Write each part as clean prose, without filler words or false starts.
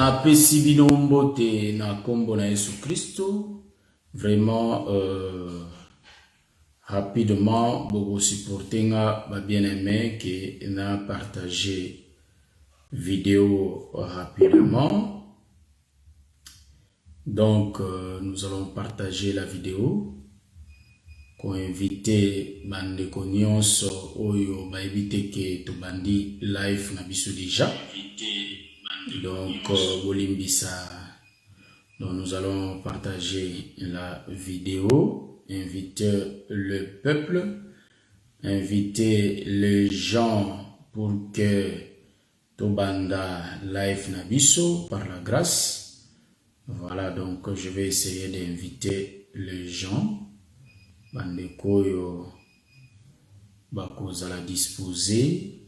Na pesi bino mbote na kombo na Yesu Christo. Vraiment rapidement bogo supporter nga ba bien-aimé que na partager vidéo rapidement. Donc nous allons partager la vidéo pour inviter bande nyonso oyo ba éviter que to bandi live na biso déjà. Donc Bolimbisa. Donc nous allons partager la vidéo, inviter le peuple, inviter les gens pour que Tobanda live Nabiso par la grâce. Voilà, donc je vais essayer d'inviter les gens. Bandekoyo bakozala disposer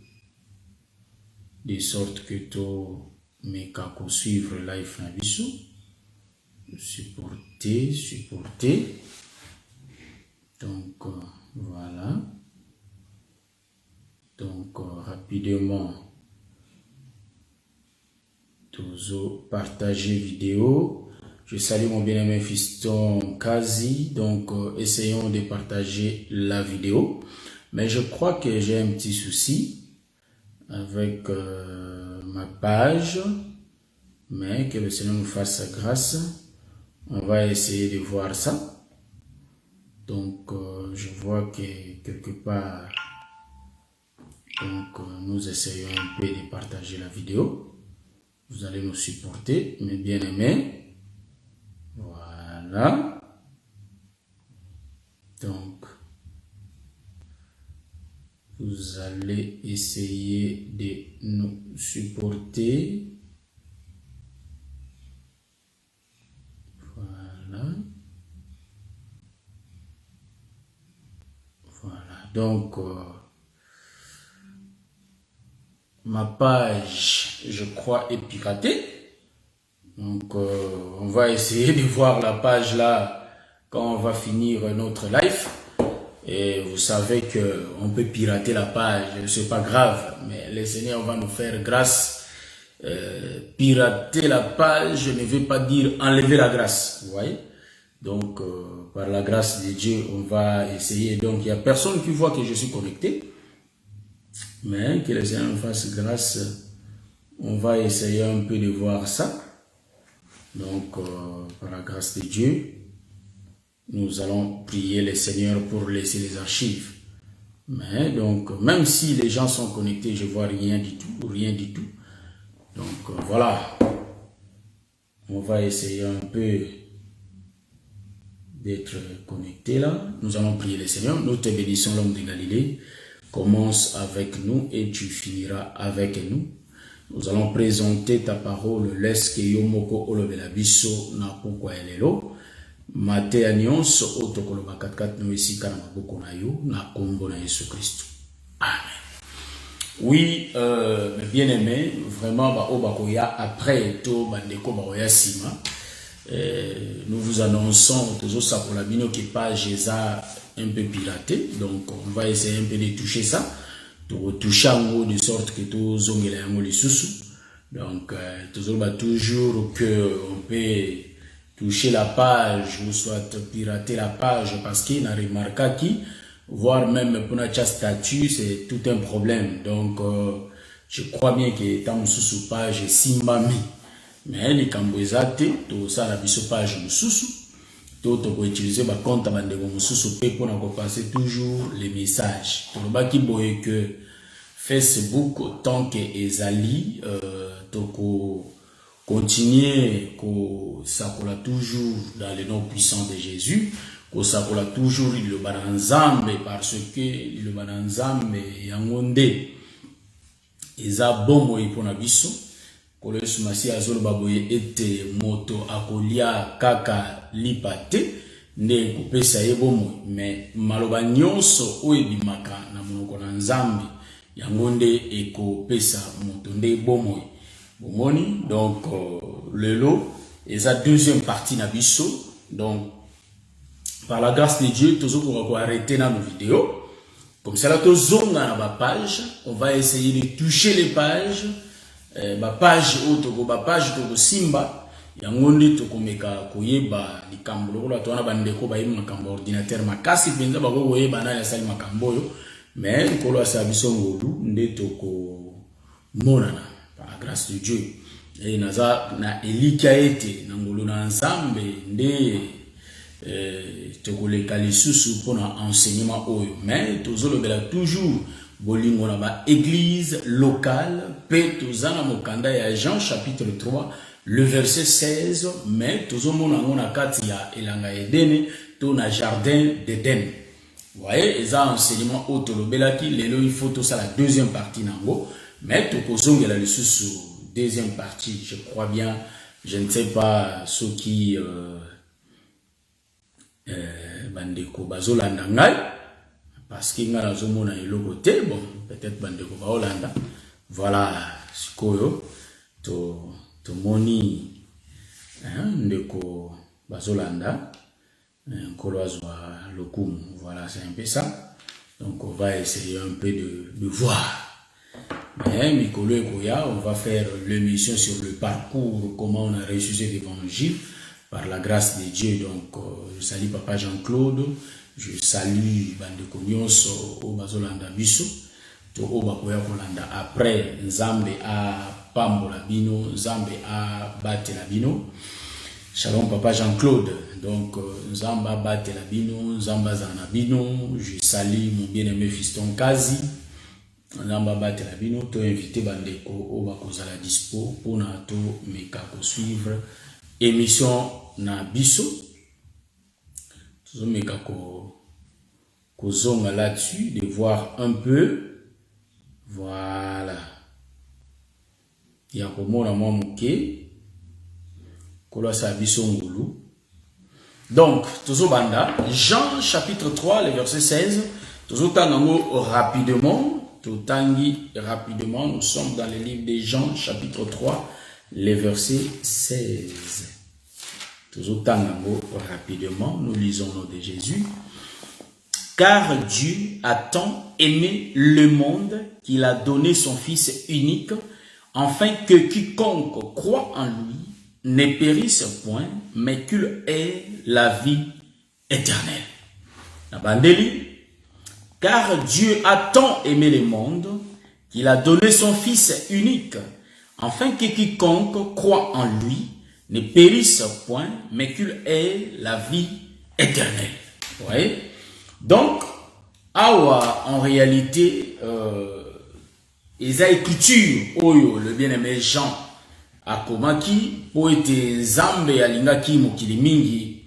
de sorte que to mekako suivre live Nabiso. Supporter. Donc voilà. Donc rapidement toujours partager vidéo. Je salue mon bien-aimé fiston Kazi. Donc essayons de partager la vidéo. Mais je crois que j'ai un petit souci avec ma page. Mais que le Seigneur nous fasse sa grâce. On va essayer de voir ça. Donc, je vois que quelque part, donc nous essayons un peu de partager la vidéo. Vous allez nous supporter, mes bien-aimés. Voilà. Donc, vous allez essayer de nous supporter. Voilà, donc ma page, je crois, est piratée. Donc on va essayer de voir la page là quand on va finir notre live. Et vous savez que on peut pirater la page, c'est pas grave, mais le Seigneur va nous faire grâce. Pirater la page ne veut pas dire enlever la grâce, vous voyez. Donc, par la grâce de Dieu, on va essayer. Donc, il n'y a personne qui voit que je suis connecté. Mais que le Seigneur nous fasse grâce. On va essayer un peu de voir ça. Donc, par la grâce de Dieu, nous allons prier le Seigneur pour laisser les archives. Mais donc, même si les gens sont connectés, je vois rien du tout, rien du tout. Donc, voilà. On va essayer un peu d'être connecté là. Nous allons prier le Seigneur. Nous te bénissons, l'homme de Galilée. Commence avec nous et tu finiras avec nous. Nous allons présenter ta parole. Laisse que yomoko olobela biso na pokwa elelo. Mate anyonso otokolo bakatkat no esika na maboko na yo na kombo na Yesu Christ. Amen. Oui, mes bien-aimés, vraiment bakoya après to bandeko bakoya sima. Nous vous annonçons toujours ça pour la bino qui page un peu piratée, donc on va essayer un peu de toucher ça, de retoucher en haut de sorte que tout zongela yango les sous. Donc toujours que on peut toucher la page ou soit pirater la page parce qu'il n'a remarqué qui, voire même pour notre statut, c'est tout un problème. Donc je crois bien que dans mon sous page simbami. Mais les cambouezate, tout ça la biso page mususu, tout on peut utiliser ma compte bandeko mususu pour nous passer toujours les messages. Tout le bas qui boye que Facebook tant que ezali, toko continuer ko sakola toujours dans le nom puissant de Jésus, ko sakola toujours le bananzambe parce que le bananzambe yangonde eza bombo ipona biso. Kolesu masi azolo baboye ete moto akolia kaka lipate nde kopesa ye bomo mais maloba nyonso oyo bimaka na monoko na nzambe yango nde ekopesa moto nde bomo bomoni. Donc lelo eza deuxième partie na biso. Donc par la grâce de Dieu toujours ko arrêter na nos vidéos comme ça là to zonga na ba page, on va essayer de toucher les pages. ba page auto ba page to simba yango nde to komeka koyeba likambo lokola to wana bandeko ba yima makambo ordinateur makasi penza ba ko koyeba na ya sali makambo yo mais kolo asa biso ngolu nde to ko monana par la grâce de Dieu et naza na elika ete na ngolu na nzambe nde tokoleka lisusu pona enseignement oyo mais tozolobela toujours bolingo na ba église locale pe tozana mokanda ya Jean chapitre 3 le verset 16 mais tozomona ngo na kati ya elanga Edene to na jardin d'Eden. Vous voyez, eza enseignement otolobelaki lelo il faut tout ça la deuxième partie nango mais tokozongela lisusu deuxième partie je crois bien je ne sais pas ceux qui bandeko bazolanda ngai parce que nga nazomona eloko te bon peut-être bandeko ba Hollanda voilà sikoyo to moni ndeko bazolanda kolwazwa lokumu voilà c'est un peu ça donc on va essayer un peu de voir mais mikolo ekoya on va faire l'émission sur le parcours comment on a reçu cet évangile par la grâce de Dieu. Donc, je salue Papa Jean-Claude, je salue Bandeko Nyonso, Obazolanda Biso, to Obakoya Kolanda. Après, Nzambe a Pambola Bino, Nzambe a Batela Bino. Shalom Papa Jean-Claude. Donc, Nzamba a Batela Bino, Nzamba Zana Bino. Je salue mon bien-aimé fiston Kazi. Nzamba Batela Bino, to invité Bandeko Obakozala Dispo, pour nato mekako suivre. Émission na biso tozomeka kozonga là-dessus de voir un peu voilà ya komona mwa moke kolasa biso ngulu donc tozobanda Jean chapitre 3 le verset 16 tozotanga ngo rapidement totangi rapidement nous sommes dans le livre de Jean chapitre 3 le verset 16. Toujours rapidement, nous lisons au nom de Jésus. Car Dieu a tant aimé le monde qu'il a donné son Fils unique, afin que quiconque croit en lui ne périsse point, mais qu'il ait la vie éternelle. Car Dieu a tant aimé le monde qu'il a donné son Fils unique, afin que quiconque croit en lui ne périsse point, mais qu'il ait la vie éternelle. Vous voyez? Donc, awa, en réalité, eza écriture, oyo, le bien-aimé Jean, akomaki, po ete zambe alingaki mokili mingi,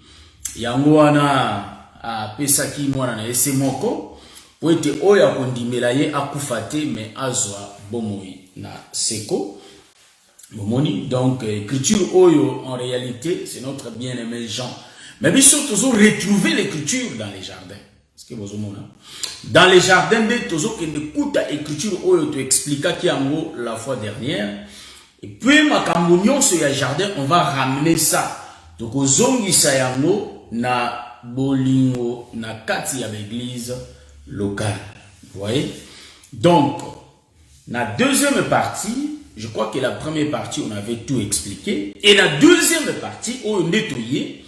yango wana apesaki mwana na ese moko, po ete oyo akondimela ye akufate, mais azwa bomoi na seko. Donc, écriture oyo, en réalité, c'est notre bien-aimé Jean. Mais bien sûr, toujours retrouver l'écriture dans les jardins. Est-ce que vous avez dans les jardins, toujours qu'il écoute l'écriture oyo, tu expliques qui en gros la fois dernière. Et puis, ma camonion sur les jardins, on va ramener ça. Donc, aux zongi sayango, na bolingo, na kati à l'église locale. Vous voyez? Donc, la deuxième partie, je crois que la première partie, on avait tout expliqué. Et la deuxième partie, on nettoyait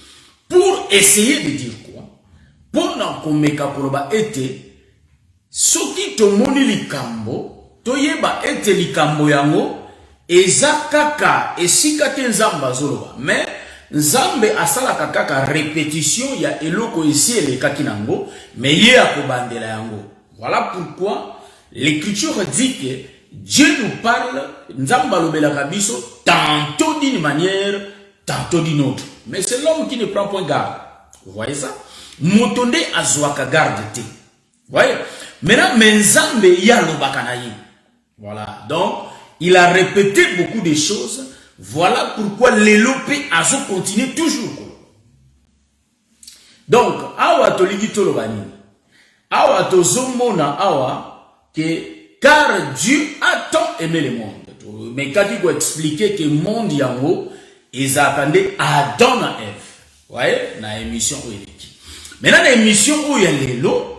pour essayer de dire quoi? Pendant qu'on meka koloba ete, soki tomoni likambo, toyeba ete likambo yango, eza kaka, esika te nzamba zoloba. Mais, nzambe asala kaka répétition, ya eloko esi elekaki nango, mais ye akobandela yango. Voilà pourquoi l'écriture dit que Dieu nous parle, nzamba lobela kabiso, tantôt d'une manière, tantôt d'une autre. Mais c'est l'homme qui ne prend point garde. Vous voyez ça? Motonde azwaka garde te. Vous voyez? Maintenant, menzambe ya lobaka na ye. Voilà. Donc, il a répété beaucoup de choses. Voilà pourquoi l'élopé azo continue toujours. Donc, awa toligi tolobani. Awa tozomona awa que car Dieu a tant aimé le monde. Mais quand il faut expliquer que le monde yango, ils attendaient Adam et Ève. Vous voyez? Na émission où il est. Maintenant, la émission où il y a l'élo,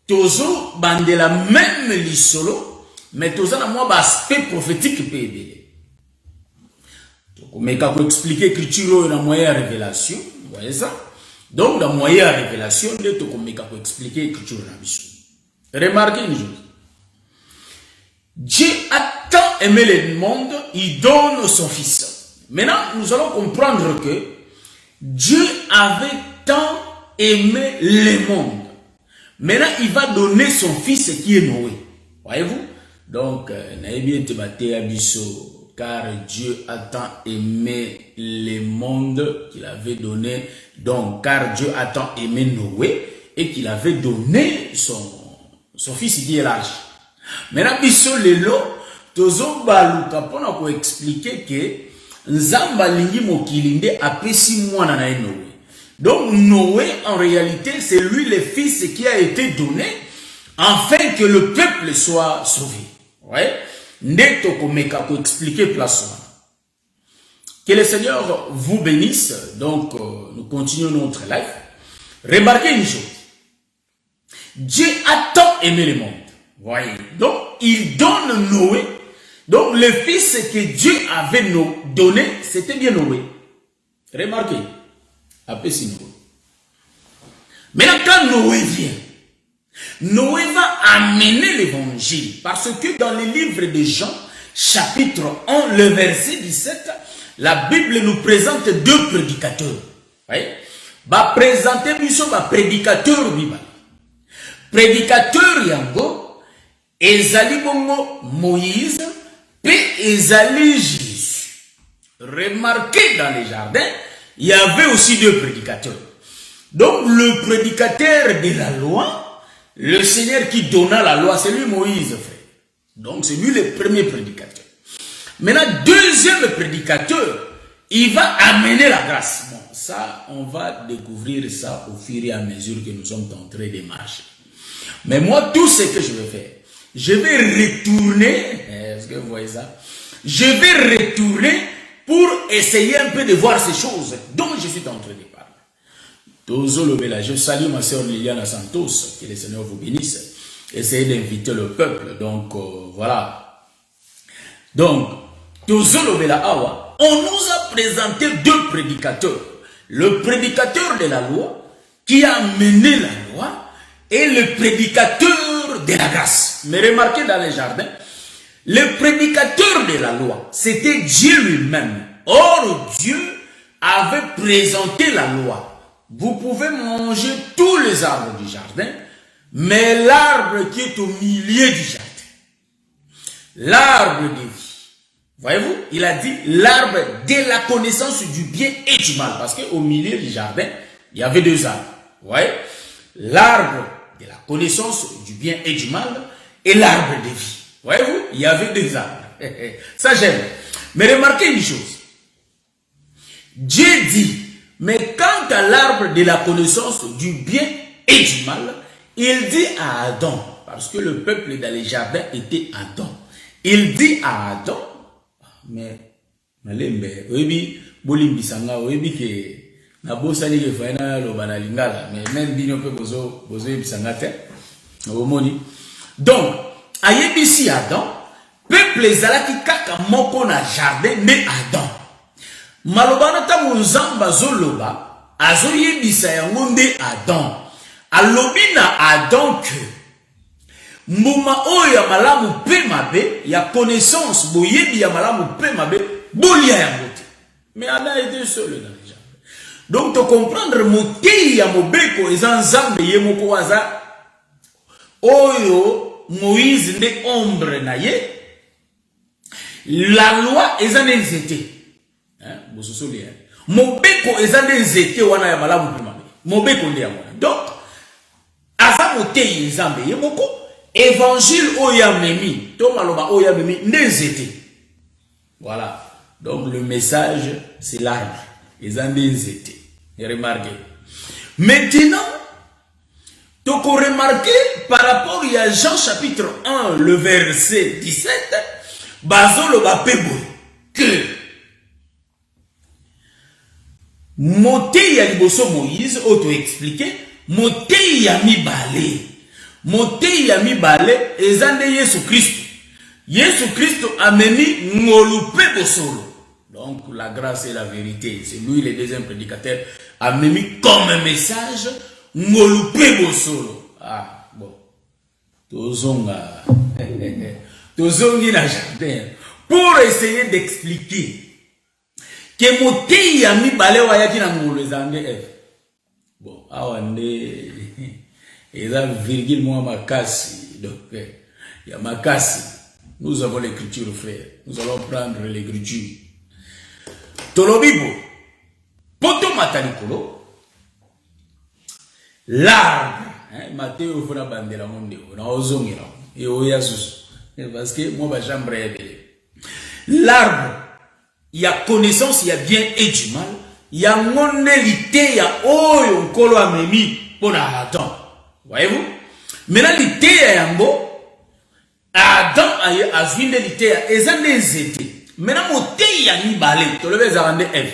tozo bandela même l'isolo, mais tozo na moi aspect prophétique pébé. Mais quand on explique l'écriture, on a moyen de révélation. Vous voyez ça? Donc, dans moyen de révélation, on expliquer l'écriture. Remarquez une chose. Dieu a tant aimé le monde, il donne son fils. Maintenant, nous allons comprendre que Dieu avait tant aimé le monde. Maintenant, il va donner son fils qui est Noé. Voyez-vous? Donc, car Dieu a tant aimé le monde qu'il avait donné. Donc, car Dieu a tant aimé Noé et qu'il avait donné son fils qui est l'âge. Maintenant, biso lelo, tozo baluka pona ko expliquer que Nzamba lingi mokilinde apesi mwana na Noé. Donc Noé, en réalité, c'est lui le fils qui a été donné afin que le peuple soit sauvé. Ouais. Neto komeka ko expliquer place. Que le Seigneur vous bénisse. Donc nous continuons notre life. Remarquez une chose. Dieu a tant aimé le monde. Voyez. Donc, il donne Noé. Donc, le fils que Dieu avait donné, c'était bien Noé. Remarquez. Après, c'est Noé. Maintenant, quand Noé vient, Noé va amener l'évangile. Parce que dans le livre de Jean, chapitre 1, le verset 17, la Bible nous présente deux prédicateurs. Voyez. Va présenter un prédicateur biblique. Prédicateur yango. Ezali bongo Moïse, puis Ezali Jésus. Remarquez dans les jardins, il y avait aussi deux prédicateurs. Donc le prédicateur de la loi, le Seigneur qui donna la loi, c'est lui Moïse, frère. Donc c'est lui le premier prédicateur. Maintenant, deuxième prédicateur, il va amener la grâce. Bon, ça, on va découvrir ça au fur et à mesure que nous sommes en train de marcher. Mais moi, tout ce que je vais faire, je vais retourner, est-ce que vous voyez ça? Je vais retourner pour essayer un peu de voir ces choses dont je suis en train de parler. Je salue ma soeur Liliana Santos, que le Seigneur vous bénisse. Essayez d'inviter le peuple, donc voilà. Donc, on nous a présenté deux prédicateurs. Le prédicateur de la loi, qui a mené la loi, et le prédicateur de la grâce. Mais remarquez dans les jardins, le prédicateur de la loi, c'était Dieu lui-même. Or, Dieu avait présenté la loi. Vous pouvez manger tous les arbres du jardin, mais l'arbre qui est au milieu du jardin, l'arbre de vie. Voyez-vous, il a dit l'arbre de la connaissance du bien et du mal. Parce qu'au milieu du jardin, il y avait deux arbres. Vous voyez, l'arbre de la connaissance du bien et du mal et l'arbre de vie. Voyez-vous, il y avait deux arbres. Ça j'aime. Mais remarquez une chose. Dieu dit, mais quant à l'arbre de la connaissance du bien et du mal, il dit à Adam, parce que le peuple dans les jardins était Adam. Il dit à Adam, mais malembe, oyebi bolimbisanga, oyebi ke na bosani ke faina lo banalingala, mais même bino pe bozo yebisanga te. Omoni. Donc, ayebisi Adam, peuple ezalaki kaka moko na jardin mais Adam. Malobana ta muzamba zoloba, azoyebisa yango nde Adam. Alobi na Adam que mbuma oyo ya malamu pe mabe, ya connaissance boyebi ya malamu pe mabe, bolia yango te. Mais Adam était seul dans les jardins. Donc to comprendre motei ya mobeko eza nzambe ye moko waza oyo Moïse nde ombre na ye. La loi eza nzete. Hein, bososoli hein. Mobeko eza nzete wana ya malamu pe mabe. Mobeko nde ya wana. Donc aza motei nzambe ye moko. Évangile oya memi, to maloba oya memi nzete. Voilà. Donc le message c'est l'arbre. Les nzete. Remarquez. Maintenant, donc on remarque par rapport à Jean chapitre 1, le verset 17, Bazolo Bapebo, que Moté ya liboso Moïse, auto-expliqué, Moté ya mibale. Moté ya mibale, ezande Yesu Christ. Yesu Christ a meni ngolupe bosolo. Donc Donc, la grâce et la vérité. C'est lui, le deuxième prédicateur, a mis comme un message, Ngolupe Bosolo. Ah, bon. Tozonga. Tozongi na jardin. Pour essayer d'expliquer que Motei a mis balewa yaki na ngolo ezange F. Bon, awande, il y a virgule moi makasi. Donc, il y a makasi. Nous avons l'écriture, frère. Nous allons prendre l'écriture. Tolobibo. Poto matalikolo. L'arbre. Matteo fona bandela monde. On a ozongera. Et oyasus. Parce que moi, j'aimerais révéler. L'arbre. Il y a connaissance, il y a bien et du mal. Il y a monélité, il y a oyo nkolo amemi pour Adam. Voyez-vous? Maintenant, l'ité est en beau. Adam a vu l'ité, et ça n'est été. Maintenant, moté y a mis balé. Tu le veux zarande F.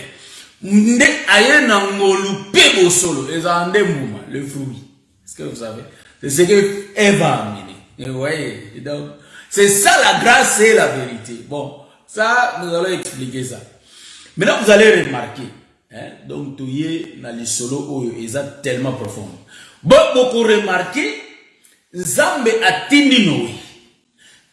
Nde aye na ngolupe bosolo. Et zarande mouma, le fruit. Est-ce que vous savez? C'est ce que Eve a amené. Et vous voyez? Donc, c'est ça la grâce et la vérité. Bon, ça, nous allons expliquer ça. Maintenant, vous allez remarquer. Hein? Donc, tout y est dans les solos oyo, ils sont tellement profond. Bon, beaucoup remarqué, Zambe a tindi Noé.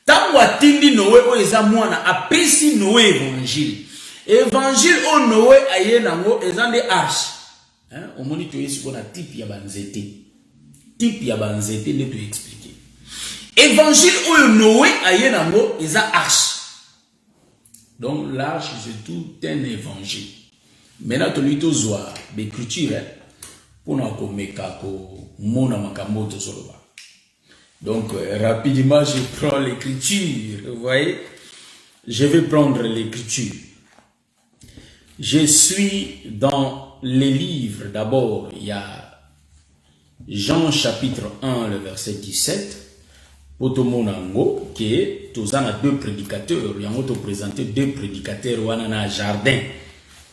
Tango a tindi Noé, o eza mwana a pesi Noé évangile. Évangile o Noé a yé nango, ezan de arche. Hein? Au moni tu y est qu'on a type ya banzete. Type ya banzete, ne te expliquer. Évangile o Noé a yé nango, eza arche. Donc l'arche, c'est tout un évangile. Maintenant, tu lui dois l'écriture pour nous commettre mona makamoto soloba. Donc rapidement, je prends l'écriture. Vous voyez, je vais prendre l'écriture. Je suis dans les livres. D'abord, il y a Jean chapitre 1, le verset 17. Potomonango, qui est tous en deux prédicateurs. Il y a présenté deux prédicateurs wanana jardin.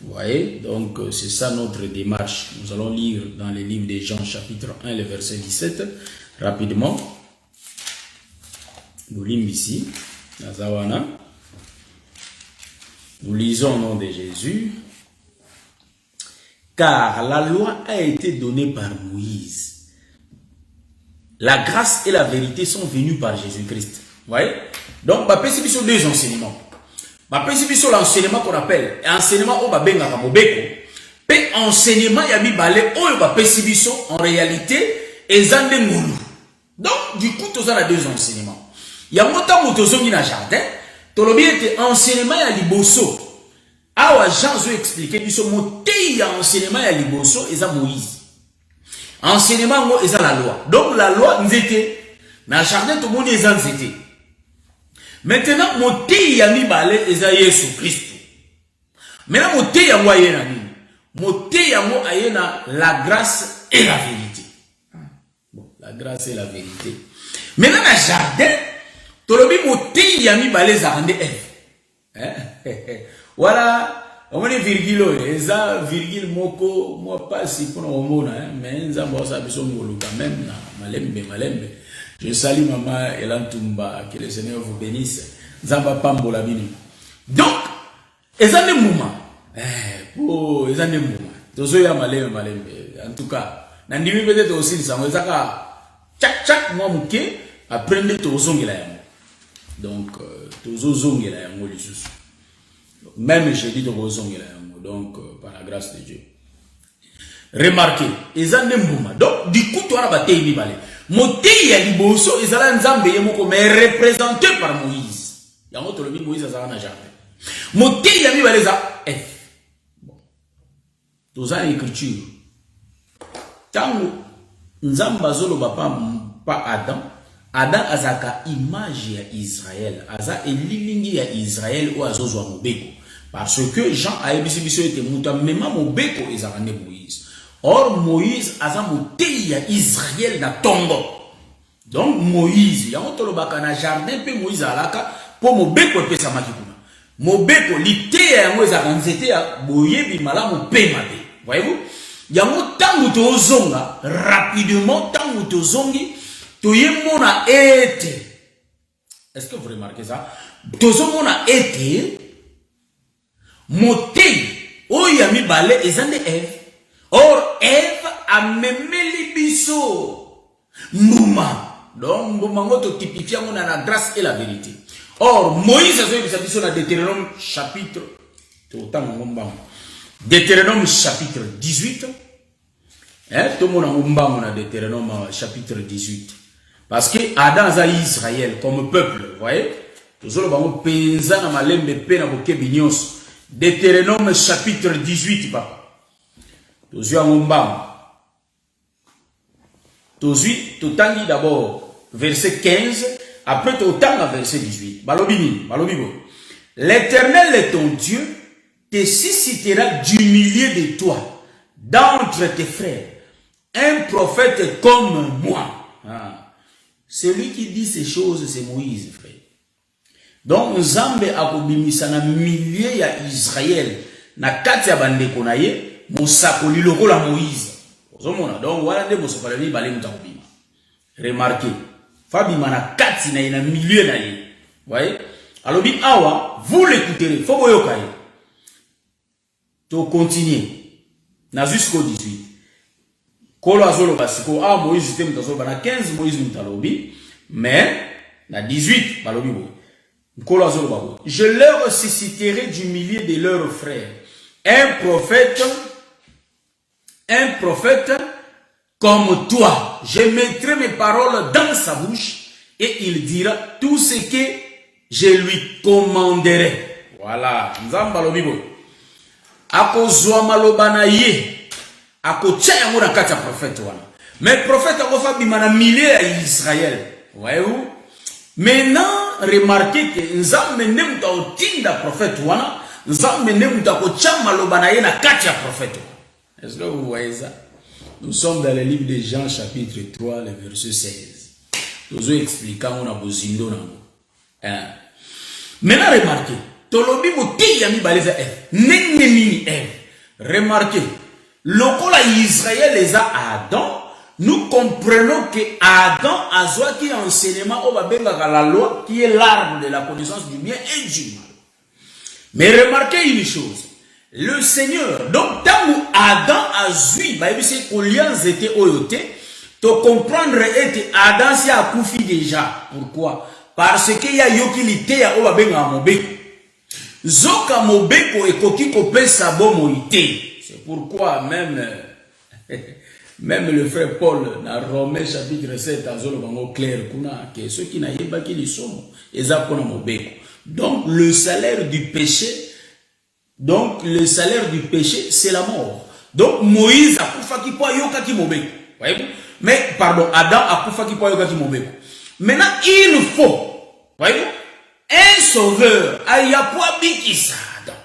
Vous voyez, donc c'est ça notre démarche. Nous allons lire dans les livres de Jean chapitre 1, le verset 17, rapidement. Nous lisons ici, Nazawana. Nous lisons au nom de Jésus. Car la loi a été donnée par Moïse. La grâce et la vérité sont venues par Jésus-Christ. Vous voyez? Donc, c'est sur deux enseignements. C'est sur l'enseignement qu'on appelle enseignement au babenga kamobeko. Pe enseignement yami balé au en réalité ezande ngulu. Donc du coup tous a deux enseignements. Ya mota motozongi na jardin, tolobi était enseignement ya liboso. Awa Jean zo expliquer biso moté ya enseignement ya liboso eza Moïse. Enseignement ngo eza la loi. Donc la loi nzete na jardin to moni eza nzete. Maintenant, moté ya mibale eza Yesu Christ. Maintenant, moté ya mo ayena nini? Moté ya mo ayena la grâce et la vérité. Bon, la grâce et la vérité. Maintenant, na jardin, tolobi moté ya mibale zarande F. Voilà, on est virgule, eza virgule moko, moi pas si pour nous mona, mais nza mbosa biso ngolo quand même na malembe. Je salue maman Elantumba, que le Seigneur vous bénisse. Zamba Pambola Bini. Donc, ezane mouma. Ezane mouma. Tozoya malembe. En tout cas, nandimi peut-être aussi le sang. Ezaka tchak moi mouké apprendre tozongela yango. Donc tozongela yango lisusu. Même je dis tozongela yango. Donc par la grâce de Dieu. Remarquez, ezane mouma. Donc du coup toi na batei mibale. Moté ya liboso ezala nzambe yemoko mais représenté par Moïse. Yango tolobi Moïse azala na jardin. Moté ya mibale za F. Bon. Toza écriture. Tango nzamba azoloba pa Adam. Adam azaka image ya Israël. Aza elilingi ya Israël ou azozwa mobeko. Parce que Jean a ebisi biso ete muta mema mobeko ezala ne Moïse. Or Moïse a moté ya Israël na tongo. Donc Moïse, il y a un tolobaka na jardin pe Moïse alaka po mobeko pesa makikuna. Mobeko lité ya Moïse a nzete ya boyebi malamu pe mabe. Voyez-vous? Il y a un tangu to zonga rapidement tangu to zongi to yemona ete. Est-ce que vous remarquez ça? To zomona ete Moté, oh yami balé, et zande Ève. Or, Ève a memeli biso. Mouma. Donc, Mboumango typifie la grâce et la vérité. Or, Moïse a dit sur la Deutéronome chapitre. Deutéronome chapitre 18. Tout le monde a Deutéronome chapitre 18. Parce que Adam a Israël comme peuple, vous voyez? Deutéronome chapitre 18, papa. Totangi d'abord verset 15, après Totanga verset 18. L'Éternel est ton Dieu, te suscitera du milieu de toi, d'entre tes frères, un prophète comme moi. Celui qui dit ces choses, c'est Moïse, frère. Donc, Nzambe akobimisa na milieu ya Israël, na kati ya bandeko na ye, mosakoli lokola Moïse. Donc, voilà de mosakoli balé mutakobima. Remarquez, Fabima na kati na milieu na ye. Voyez? Alors, awa, vous l'écouterez, faut boyoka ye. To continuer. Na jusqu'au 18. Kolo azolo basiko, Moïse te mutazoba na 15 Moïse mutalobi, mais na 18 balobi bo. Je leur susciterai du milieu de leurs frères un prophète comme toi. Je mettrai mes paroles dans sa bouche et il dira tout ce que je lui commanderai. Voilà. Nzambalobi bo. Ako zwa maloba na ye. Ako tchaya mona kati ya prophète wana. Mais prophète ako fa bima na milieu ya Israël. Voyez-vous? Maintenant, remarquez que Nzambe ne muta prophète wana, Nzambe ne muta ko tchama loba na ye na kati ya prophète. Est-ce que vous voyez ça? Nous sommes dans le livre de Jean chapitre 3, le verset 16. Nous vous expliquons on a bozindo nango. Maintenant remarquez, tolobi moti yami baleza nini remarquez, lokola Israël les a Adam. Nous comprenons que Adam a qui enseignement au babenga la loi qui est l'arbre de la connaissance du bien et du mal. Mais remarquez une chose, le Seigneur, donc tant où Adam a zui, c'est qu'Olians était oyoté, tu comprendre était Adam si a koufi déjà. Pourquoi? Parce qu'il y a yokilité à au babenga mobeko. Zoka mobeko et koki kope sabo moïté. C'est pourquoi même le frère Paul, dans Romains chapitre 7, a dit clair que ceux qui n'aient pas qui sont, ils ont donc le salaire du péché, c'est la mort. Donc Moïse a poufa qui peut yoka qui mobeko. Mais pardon, Adam a poufa qui peut yoka qui mobeko. Maintenant il faut, voyez-vous, un sauveur, aya pour bikisa Adam.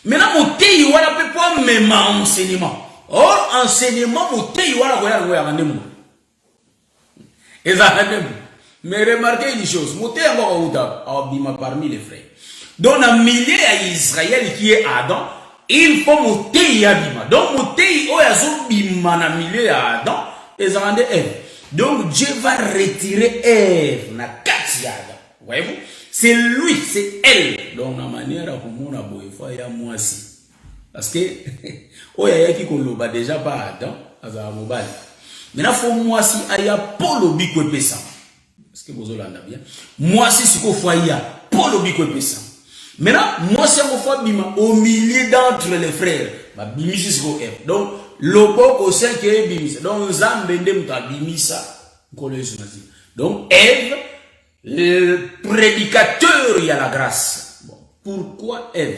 Maintenant mon téi wala peut pas même enseignement. Or, enseignement, mais remarquez une chose, parmi les frères. Dans un milieu à Israël qui est Adam, il faut monter Yabima. Donc, monter Oyazobima dans le milieu à Adam, et Ève. Donc, Dieu va retirer Ève, na Katiada. Voyez-vous? C'est lui, c'est elle. Donc, la manière à comment on a moi aussi. Parce que, oya qui koloba déjà pas Adam, azala mobile. Maintenant, faut moi si aya polo biko pesa. Est-ce que vous l'entendez bien? Moi si ce qu'on fait aya polo biko pesa. Maintenant, moi si on fait bima au milieu d'entre les frères, bah bimisi ce qu'on est. Donc, l'opok au sein qui est bimisa. Donc, Zambende muta bimisa. Donc, Ève, le prédicateur, il y a la grâce. Bon, pourquoi Ève?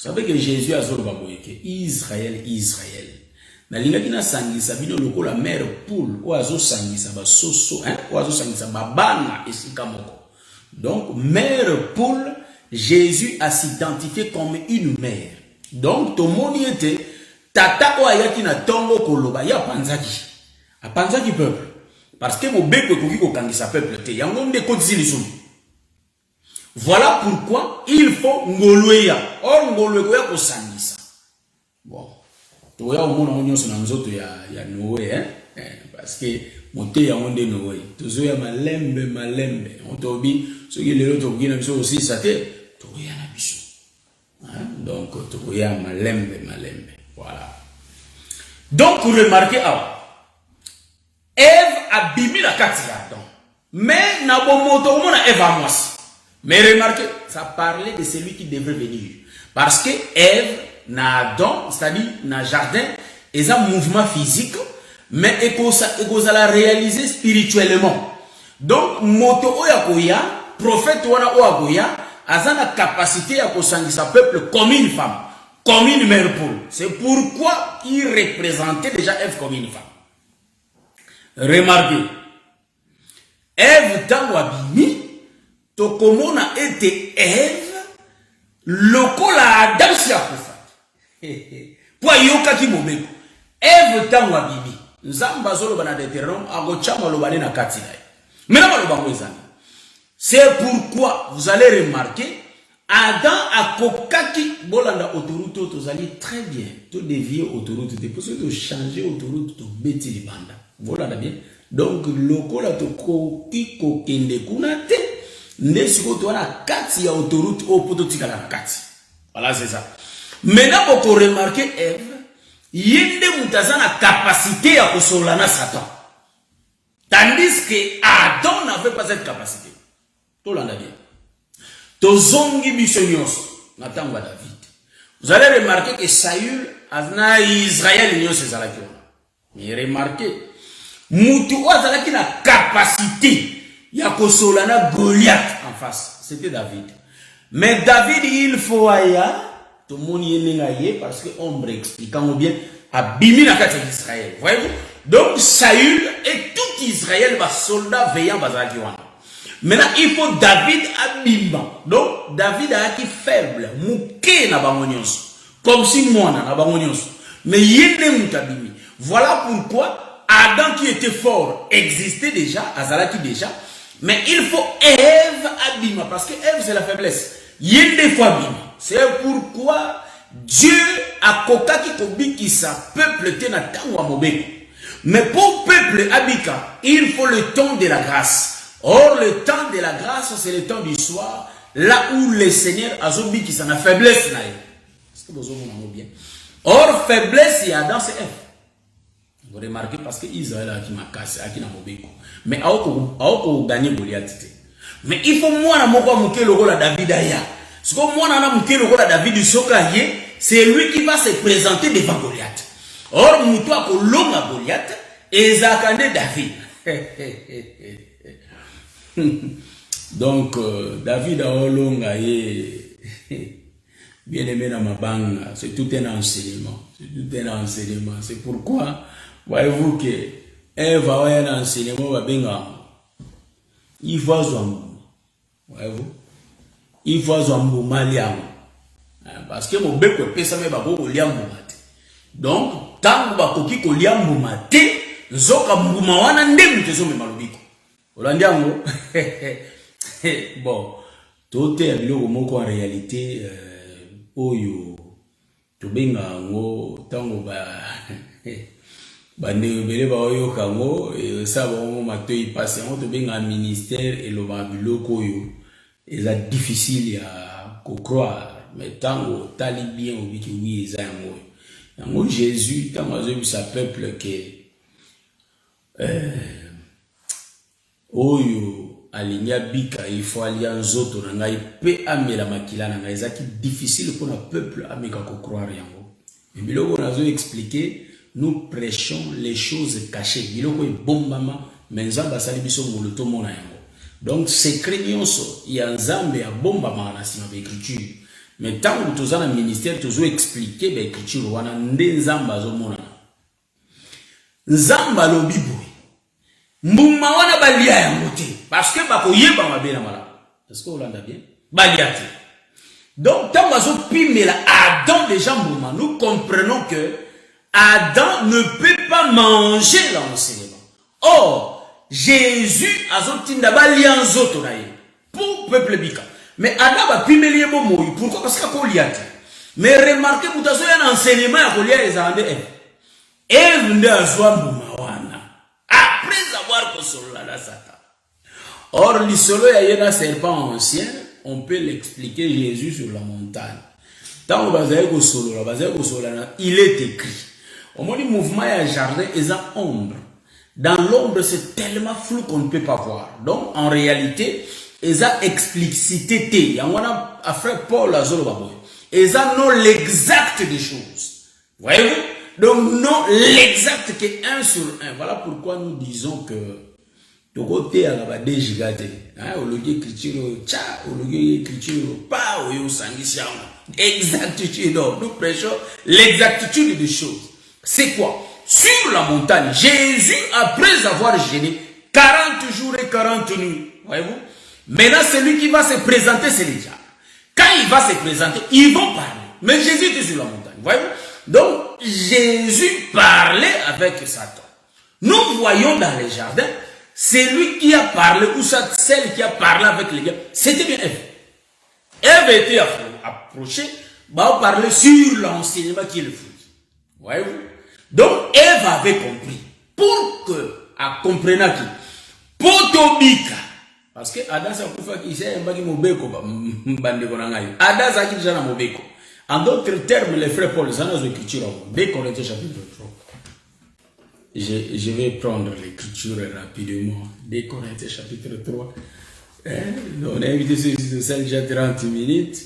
Vous savez que Jésus a dit Israël. Nalinga kina sangisa bino loko la mère poule ou azo sangisa ba soso ou azo sangisa ba bana esika moko. Donc mère poule, Jésus a s'identifié comme une mère. Donc tout le monde était tata o ayaki na tongo koloba ya panzaki. A panzaki peuple parce que mo beko koki ko kangisa peuple te yango nde ko dizili sumi. Voilà pourquoi il faut ngolweya. Or ngolweya ko sangisa. Bon. Tu as au monde sur nzoto ya Noé parce que monter ya onde Noé. Tu as malembe. On tobi ce qui le to gina biso aussi ça te to ya na biso. Donc, tokoya malembe. Voilà. Donc, remarquez, Ève a bimi la kati Adam. Mais, na bon moto, on a Ève à moi. Mais remarquez, ça parlait de celui qui devrait venir. Parce que Ève, na Adam, c'est-à-dire, na jardin, ils ont un mouvement physique, mais ils la réaliser spirituellement. Donc, moto oyakoya, prophète oyakoya, a la capacité à sa peuple comme une femme, comme une mère poule. C'est pourquoi il représentait déjà Ève comme une femme. Remarquez, Ève dans Wabimi, tokomona était Ève, lokola Adam si akufa. Pour yoka ki momeko. Ève dans Wabimi, nzamba zolo bana Deutéronome, agochama lobane na kati na. Maintenant lobango ezana. C'est pourquoi vous allez remarquer, Adam a kokaki bolanda autoroute tozali très bien. To dévier autoroute, c'est pour ça de changer autoroute to beti libanda. Voilà bien. Donc lokola to koki kokende kunate, nesiko to na kati ya autoroute au poto tikala na kati. Voilà c'est ça. Maintenant pour remarquer Ève, yende mutazana capacité ya kosolana Satan. Tandis que Adam n'avait pas cette capacité. Tout l'en a bien. Tozongi bisonyos, natamba David. Vous allez remarquer que Saül a Israël nyos ezalaki. Mais remarquez, mutu azalaki na capacité ya kosolana Goliath en face. C'était David. Mais David, il faut aya, tout le monde y est parce que on expliquant bien, a bimi na kati d'Israël. Voyez-vous? Donc Saül et tout Israël va soldat veillant bazalaki wana. Maintenant, il faut David abimba. Donc, David a été faible. Mouké na bangonyos. Comme si moi na bangonyos. Mais yende moutabimi. Voilà pourquoi Adam qui était fort existait déjà, Azalaki déjà. Mais il faut Ève abima. Parce que Ève c'est la faiblesse. Yende fois abima. C'est pourquoi Dieu a kokaki kobiki sa peuple tena tangwa mobeko. Mais pour peuple abika, il faut le temps de la grâce. Or, le temps de la grâce, c'est le temps du soir, là où le Seigneur a zombie qui s'en a faiblesse. Est-ce que vous avez bien? Or, faiblesse, il y a dans ces F. Vous remarquez parce que Israël a qui m'a cassé, a qui n'a pas béco. Mais à où gagner Goliath. Mais il faut moi, na mouké le rôle à David Aya. Ce que moi, na mouké le rôle à David Sokaye, c'est lui qui va se présenter devant Goliath. Or, moutoua ko longa Goliath, et Zakane David. Donc, David a olonga bien aimé dans ma bande, c'est tout un enseignement. C'est tout un enseignement. C'est pourquoi, voyez-vous que Ève va avoir un enseignement, il faut zombo. Voyez-vous? Il faut zombo maliam. Parce que mon bec peut pesa me bako liambo mate. Donc, tant bako ki ko liambo mate, zoka mbuma wana ndem tezo me malobiko. Olandiango, bon, tout est habillé au mot en réalité, oyo, to benga ngo, tango ba ne ba oyo kango, et ça va on mato y passer, on to benga ministère et le babilo koyo, et ça difficile à croire, mais tango tali bien au biki oui ça yango, Jésus tango azo sa peuple que oyo alinya bika il faut alianzoto na ngai pe amela makila na ngai ezaki difficile pour le peuple ameka ko croire yango. Et biloko nazo expliquer, nous prêchons les choses cachées. Biloko e bombama menzamba sali biso moloto mona yango. Donc secret nyonso ya nzambe ya bombama na sima ba écriture. Mais tant que tozana ministère tozo expliquer ba écriture wana nde nzamba zo mona. Nzamba lo bibo. Mbuma wana balia ya moté parce que bako yeba mabena mala. Est-ce que vous l'entendez bien? Baliate. Donc tant bazo pimela Adam déjà mbuma, nous comprenons que Adam ne peut pas manger l'enseignement. Or Jésus azotinda balia nzoto na ye pour peuple bika. Mais Adam ba pimeli mo moyi. Pourquoi? Parce que ko liate. Mais remarquez mutazo ya enseignement ya ko lia les ande Ève nde azwa mbuma wana. Or, l'isolo ya yena serpent ancien, on peut l'expliquer Jésus sur la montagne. Tant que il est écrit. Au moins, le mouvement et le jardin, ils ont ombre. Dans l'ombre, c'est tellement flou qu'on ne peut pas voir. Donc, en réalité, ils ont explicité. Il y a un frère Paul Azolo. Ils ont non l'exact des choses. Voyez-vous? Donc, non l'exact qui est 1 sur 1. Voilà pourquoi nous disons que de côté à la base gigate, au lieu d'écriture, au lieu d'écriture, pas au lieu de exactitude. Donc, nous prêchons l'exactitude des choses. C'est quoi? Sur la montagne, Jésus, après avoir jeûné 40 jours et 40 nuits, voyez-vous? Maintenant, celui qui va se présenter, c'est les diables. Quand il va se présenter, ils vont parler. Mais Jésus était sur la montagne, voyez-vous? Donc, Jésus parlait avec Satan. Nous voyons dans les jardins, c'est lui qui a parlé, ou celle qui a parlé avec les diables, c'était bien Ève. Ève était approchée, on parlait sur l'enseignement qui est le fruit. Voyez-vous? Donc, Ève avait compris. Pour que, à comprendre qui, potobika, parce que Adam s'est fait qu'il un bagi mobeko, Adam s'est dit déjà mobeko. En d'autres termes, les frères Paul, ça nous écriture, 2 Corinthiens chapitre 3. Je vais prendre l'écriture rapidement. 2 Corinthiens chapitre 3. On a invité ce celle déjà 30 minutes.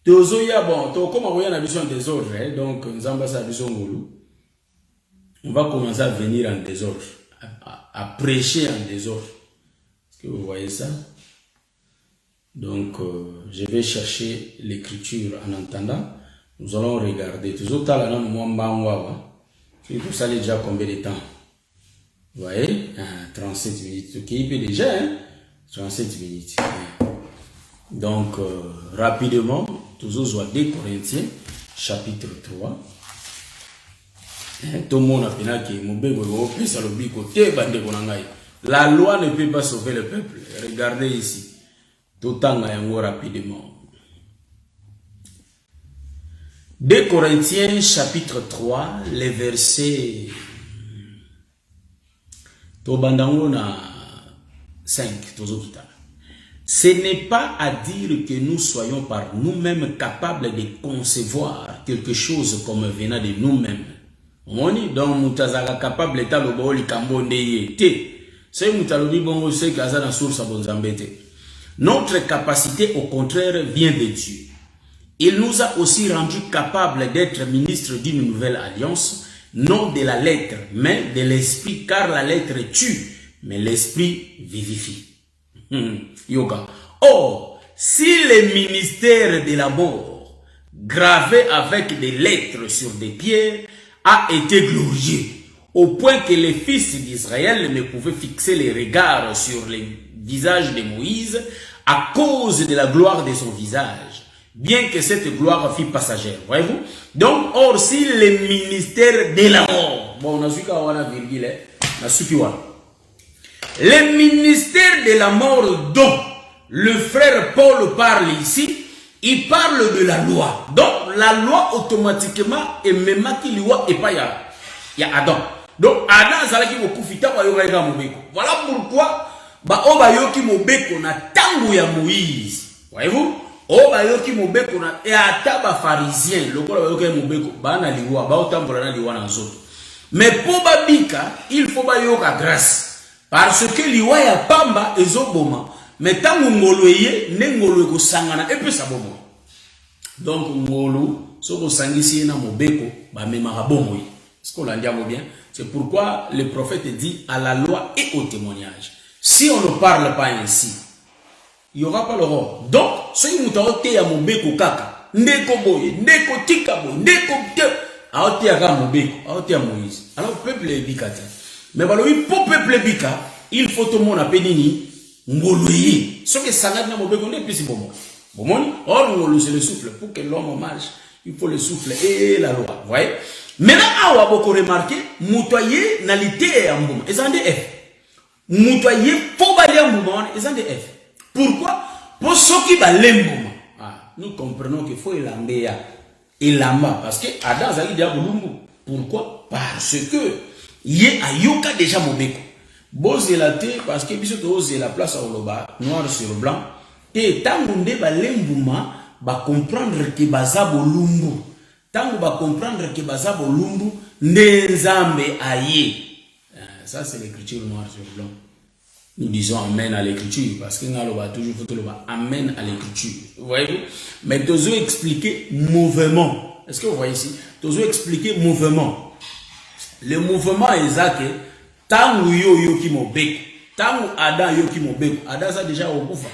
Tozoya, bon, comme on a besoin des ordres, donc, nous avons besoin de on va commencer à venir en désordre, à prêcher en désordre. Est-ce que vous voyez ça? Donc, je vais chercher l'écriture en entendant. Nous allons regarder. Toujours là, il faut ça déjà combien de temps? Vous voyez? 37 minutes. Ok, il peut déjà, 37 minutes. Donc, rapidement, toujours 2 Corinthiens, chapitre 3. Tout le monde a la loi ne peut pas sauver le peuple. Regardez ici. Tout le temps, rapidement. 2 Corinthiens, chapitre 3, les versets 5. Ce n'est pas à dire que nous soyons par nous-mêmes capables de concevoir quelque chose comme venant de nous-mêmes. Donc, mutazala capable d'état le boli kambonde yete. C'est mutalobi bongo c'est kaza na source bonzambete. Notre capacité, au contraire, vient de Dieu. Il nous a aussi rendus capables d'être ministres d'une nouvelle alliance, non de la lettre, mais de l'esprit, car la lettre tue, mais l'esprit vivifie. Yoga. Or, si le ministère de la mort, gravé avec des lettres sur des pierres, a été glorifié, au point que les fils d'Israël ne pouvaient fixer les regards sur le visage de Moïse à cause de la gloire de son visage, bien que cette gloire fût passagère. Voyez-vous? Donc, or, si le ministère de la mort, bon, on a su qu'on a virgule, on a su qu'il y a. Le ministère de la mort dont le frère Paul parle ici, il parle de la loi. Donc, la loi automatiquement est même qui loi et pas il y a Adam. Donc, Adam, ça qui beaucoup fita wa yoga ega mobeko. Voilà pourquoi ba oba yoki mobeko na tangu ya Moïse. Voyez-vous? Oba yoki mobeko na et ataba pharisien, lokola yoki mobeko ba na liwa, ba otambola na liwa na nzoto. Mais pour babika, il faut ba yoka grâce. Parce que liwa ya pamba ezoboma. Mais tant que ngoloye, ne ngolo ko sangana et puis ça bomo. Donc ngolo, so ko sangisi na mobeko, ba mema bomo. Est-ce qu'on l'entend bien? C'est pourquoi le prophète dit à la loi et au témoignage. Si on ne parle pas ainsi, il n'y aura pas le roi. Donc, si vous avez un mobeko kaka, ndeko boye, ndeko tika boye, ndeko te, aote aga mobeko, aote a Moïse. Alors peuple est bikati. Mais voilà, pour peuple bika, il faut tout le monde appeler ni ngoloye. Ce que ça n'a pas mobeko n'est plus bon. Bon, or ngolo c'est le souffle. Pour que l'homme marche, il faut le souffle et la loi. Vous voyez? Maintenant, on a beaucoup remarqué, moutoyer n'a l'été en mouvement. Ils ont des F. Moutoyer, faut balayer en mouvement, ils ont des F. Pourquoi? Pour ceux qui balaient en mouvement. Nous comprenons qu'il faut élamber. Élamba. Parce que Adam a dit à Boulumbu. Pourquoi? Parce que, il y a Yoka déjà mobeko. Bose la terre, parce que, bisous, la place à Oloba, noir sur blanc. Et tant qu'on débat l'embouma, ba comprendre que bazabo lumbu. Tango ba comprendre que bazabo lumbu, nzambe aye. Ça c'est l'écriture noire sur blanc. Nous disons amen à l'écriture parce que nous allons toujours amen à l'écriture. Vous voyez? Mais Tozo expliquer mouvement. Est-ce que vous voyez ici? Tozo expliquer mouvement. Le mouvement est ça que tango yo ki mobeko. Tango Adam yo ki mobeko. Adam ça déjà au koufa.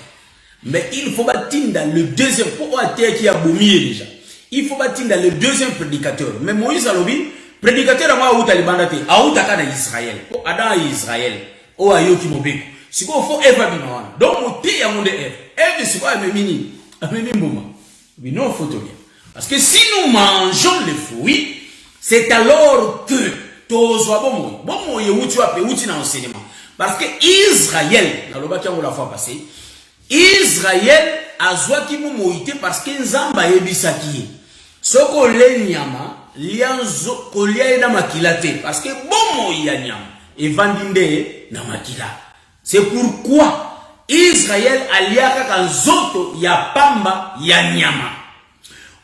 Mais il faut bâtir dans le deuxième pour terre qui a boumé déjà. Il faut bâtir dans le deuxième prédicateur. Mais Moïse alobi prédicateur à moi ou talibandate. A ou taka na Israël. Adam et Israël. O ayo ki mobeko. Si vous faites Eva binawana. Donc, vous avez un monde Eva. Eva, c'est quoi Amemini? Amemini Mboma. Mais non, il faut bien. Parce que si nous mangeons les fruits, c'est alors que Tozo Bomo. Bomo, il y a où tu as payé dans l'enseignement. Parce que Israël, dans le bâtiment la fois passée, Israël a zouaki momoïté parce que Nzamba ebisaki. Soko le nyama, lianzo, kolia na makilate. Parce que Bomo y a nyama. Et vandinde na makila. C'est pourquoi Israël aliaka kan zoto ya pamba ya nyama.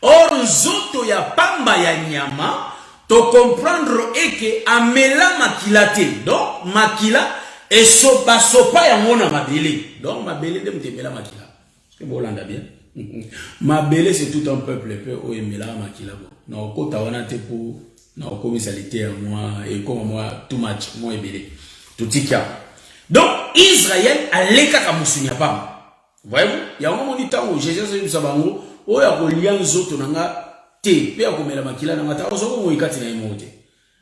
Or zoto ya pamba ya nyama, to comprendre que amela makila te. Donc makila et sopa ya mona mabele. Donc mabele de mtebela makila. Est-ce que vous l'entendez bien? Mabele c'est tout un peuple peu o emela makila bon. Na okota wana te pour na okomisalité à moi et comme moi too much moi ebele. Tout tika. Donc, Israël a l'écart musunya pamba. Voyez-vous? Il y a un moment du temps où Jésus a dit sabango, o ya ko lian zoto nanga te, pe ya ko mela makila nanga ta, ozo mo ikati na imote.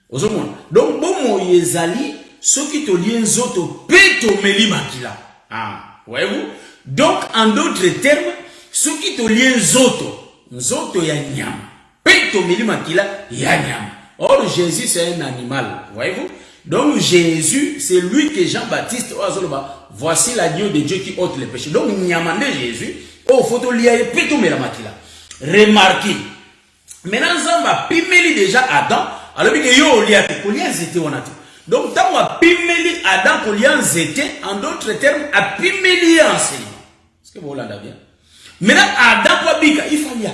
Ozo mo. Donc, bon mo yezali, ceux qui to lien zoto pe to meli makila. Ah, voyez-vous? Donc, en d'autres termes, ceux qui to lien zoto ya nyama, pe to meli makila ya nyama. Or, Jésus c'est un animal. Voyez-vous? Donc Jésus, c'est lui que Jean-Baptiste, voici l'agneau de Dieu qui ôte les péchés. Donc Nyamande Jésus, oh photo lié pétou mais la makila. Remarquez. Maintenant Zamba pimeli déjà Adam, alors que yo lié kolia zété onati. Donc tant a pimeli Adam kolia zété, en d'autres termes a pimeli enseignement. Est-ce que vous l'entendez bien? Maintenant Adam quoi bika il fallait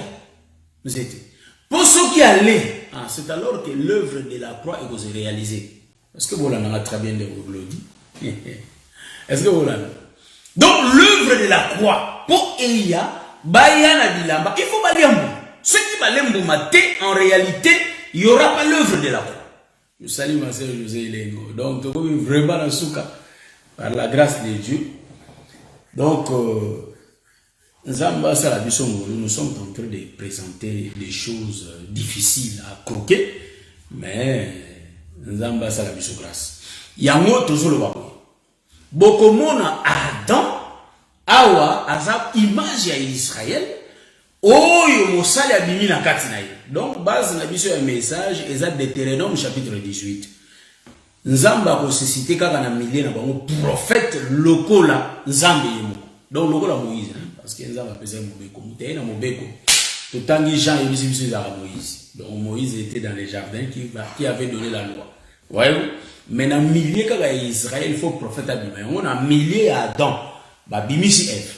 zété. Pour ceux qui allaient, c'est alors que l'œuvre de la croix est réalisée. Est-ce que vous l'avez très bien dit? Est-ce que vous l'avez? Donc, l'œuvre de la croix, pour Eya, Bayana Bilamba, il faut Baliambo. Ceux qui Balembo maté, en réalité, il n'y aura pas l'œuvre de la croix. Je salue ma sœur José Lengo. Donc, vraiment, dans ce cas, par la grâce de Dieu. Donc, Nzamba Salabisongo, nous sommes en train de présenter des choses difficiles à croquer, mais Nzamba sala biso grâce. Yango tozolo bako. Bokomona Adam awa aza image ya Israël oyo mosali abimi na kati na ye. Donc base na biso ya message eza Deutéronome chapitre 18. Nzamba ko susciter kaka na milieu na bango prophète lokola Nzambe yemo. Donc lokola Moïse parce que Nzamba pesa mobeko. Muteye na mobeko. Totangi Jean et biso za Moïse. Donc Moïse était dans les jardins qui avait donné la loi. Voyez-vous? Mais dans le milieu de Israël, il faut prophète abima. On a milieu Adam. Babimisi Ève.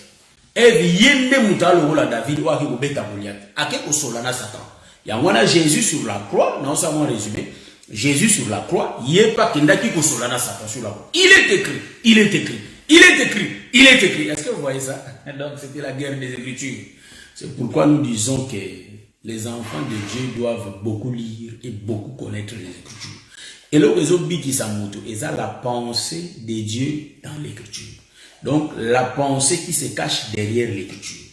Ève yende mutalo la David wa ki beta Goliath. Ake ko solana Satan. Ya ngona Jésus sur la croix, non ça mon résumé. Jésus sur la croix, yé pas kendaki ko solana Satan sur la croix. Il est écrit, il est écrit, il est écrit, il est écrit. Est-ce que vous voyez ça? Donc c'était la guerre des Écritures. C'est pourquoi nous disons que les enfants de Dieu doivent beaucoup lire et beaucoup connaître les Écritures. Et le réseau qui s'amoto, et ça la pensée de Dieu dans l'écriture. Donc la pensée qui se cache derrière l'écriture.